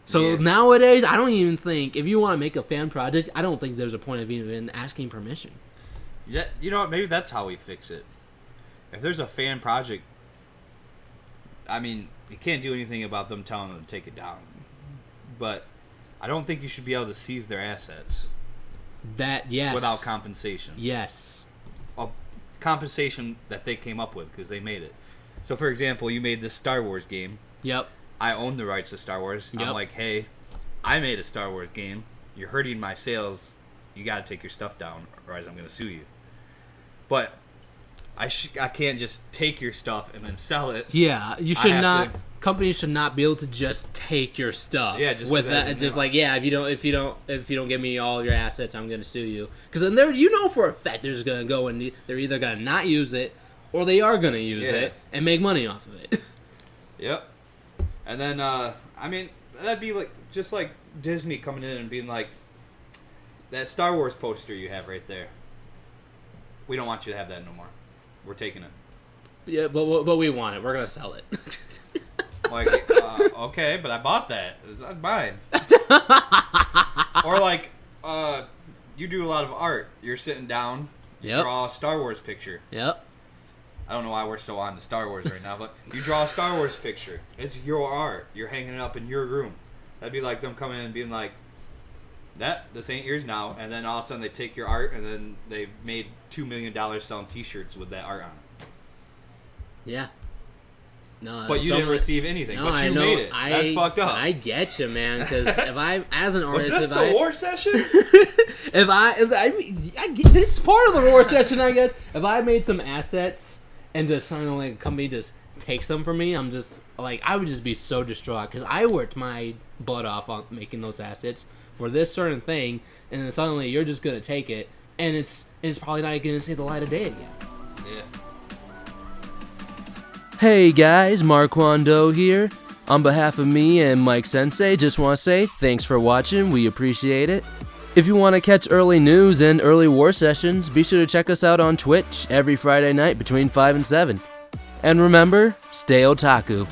So nowadays, I don't even think, if you want to make a fan project, I don't think there's a point of even asking permission. Yeah, you know what? Maybe that's how we fix it. If there's a fan project, I mean, you can't do anything about them telling them to take it down. But I don't think you should be able to seize their assets. Yes. Without compensation. Yes. A compensation that they came up with because they made it. So, for example, you made this Star Wars game. Yep. I own the rights to Star Wars. Yep. I'm hey, I made a Star Wars game. You're hurting my sales. You got to take your stuff down, or else I'm going to sue you. But I can't just take your stuff and then sell it. Yeah, you should not. Companies should not be able to just take your stuff. Yeah, just with that. Just if you don't give me all your assets, I'm going to sue you. Because then for a fact they're just going to go and they're either going to not use it, or they are going to use it and make money off of it. Yep. And then that'd be just like Disney coming in and being that Star Wars poster you have right there. We don't want you to have that no more. We're taking it. Yeah, but we want it. We're gonna sell it. Okay, but I bought that. It's not mine. Or you do a lot of art. You're sitting down. You draw a Star Wars picture. Yep. I don't know why we're so on to Star Wars right now, but you draw a Star Wars picture. It's your art. You're hanging it up in your room. That'd be like them coming in and being this ain't yours now. And then all of a sudden they take your art and then they made $2 million selling T-shirts with that art on it. Yeah. No, but you didn't receive anything. No, but you made it. That's fucked up. I get you, man. Because if I, as an artist, was this the war session? It's part of the war session, I guess. If I made some assets and just something a company just takes them from me, I'm just like, I would just be so distraught because I worked my butt off on making those assets for this certain thing, and then suddenly you're just gonna take it, and it's probably not gonna see the light of day again. Yeah. Hey guys, Marquando here. On behalf of me and Mike Sensei, just want to say thanks for watching, we appreciate it. If you want to catch early news and early war sessions, be sure to check us out on Twitch every Friday night between 5 and 7. And remember, stay otaku.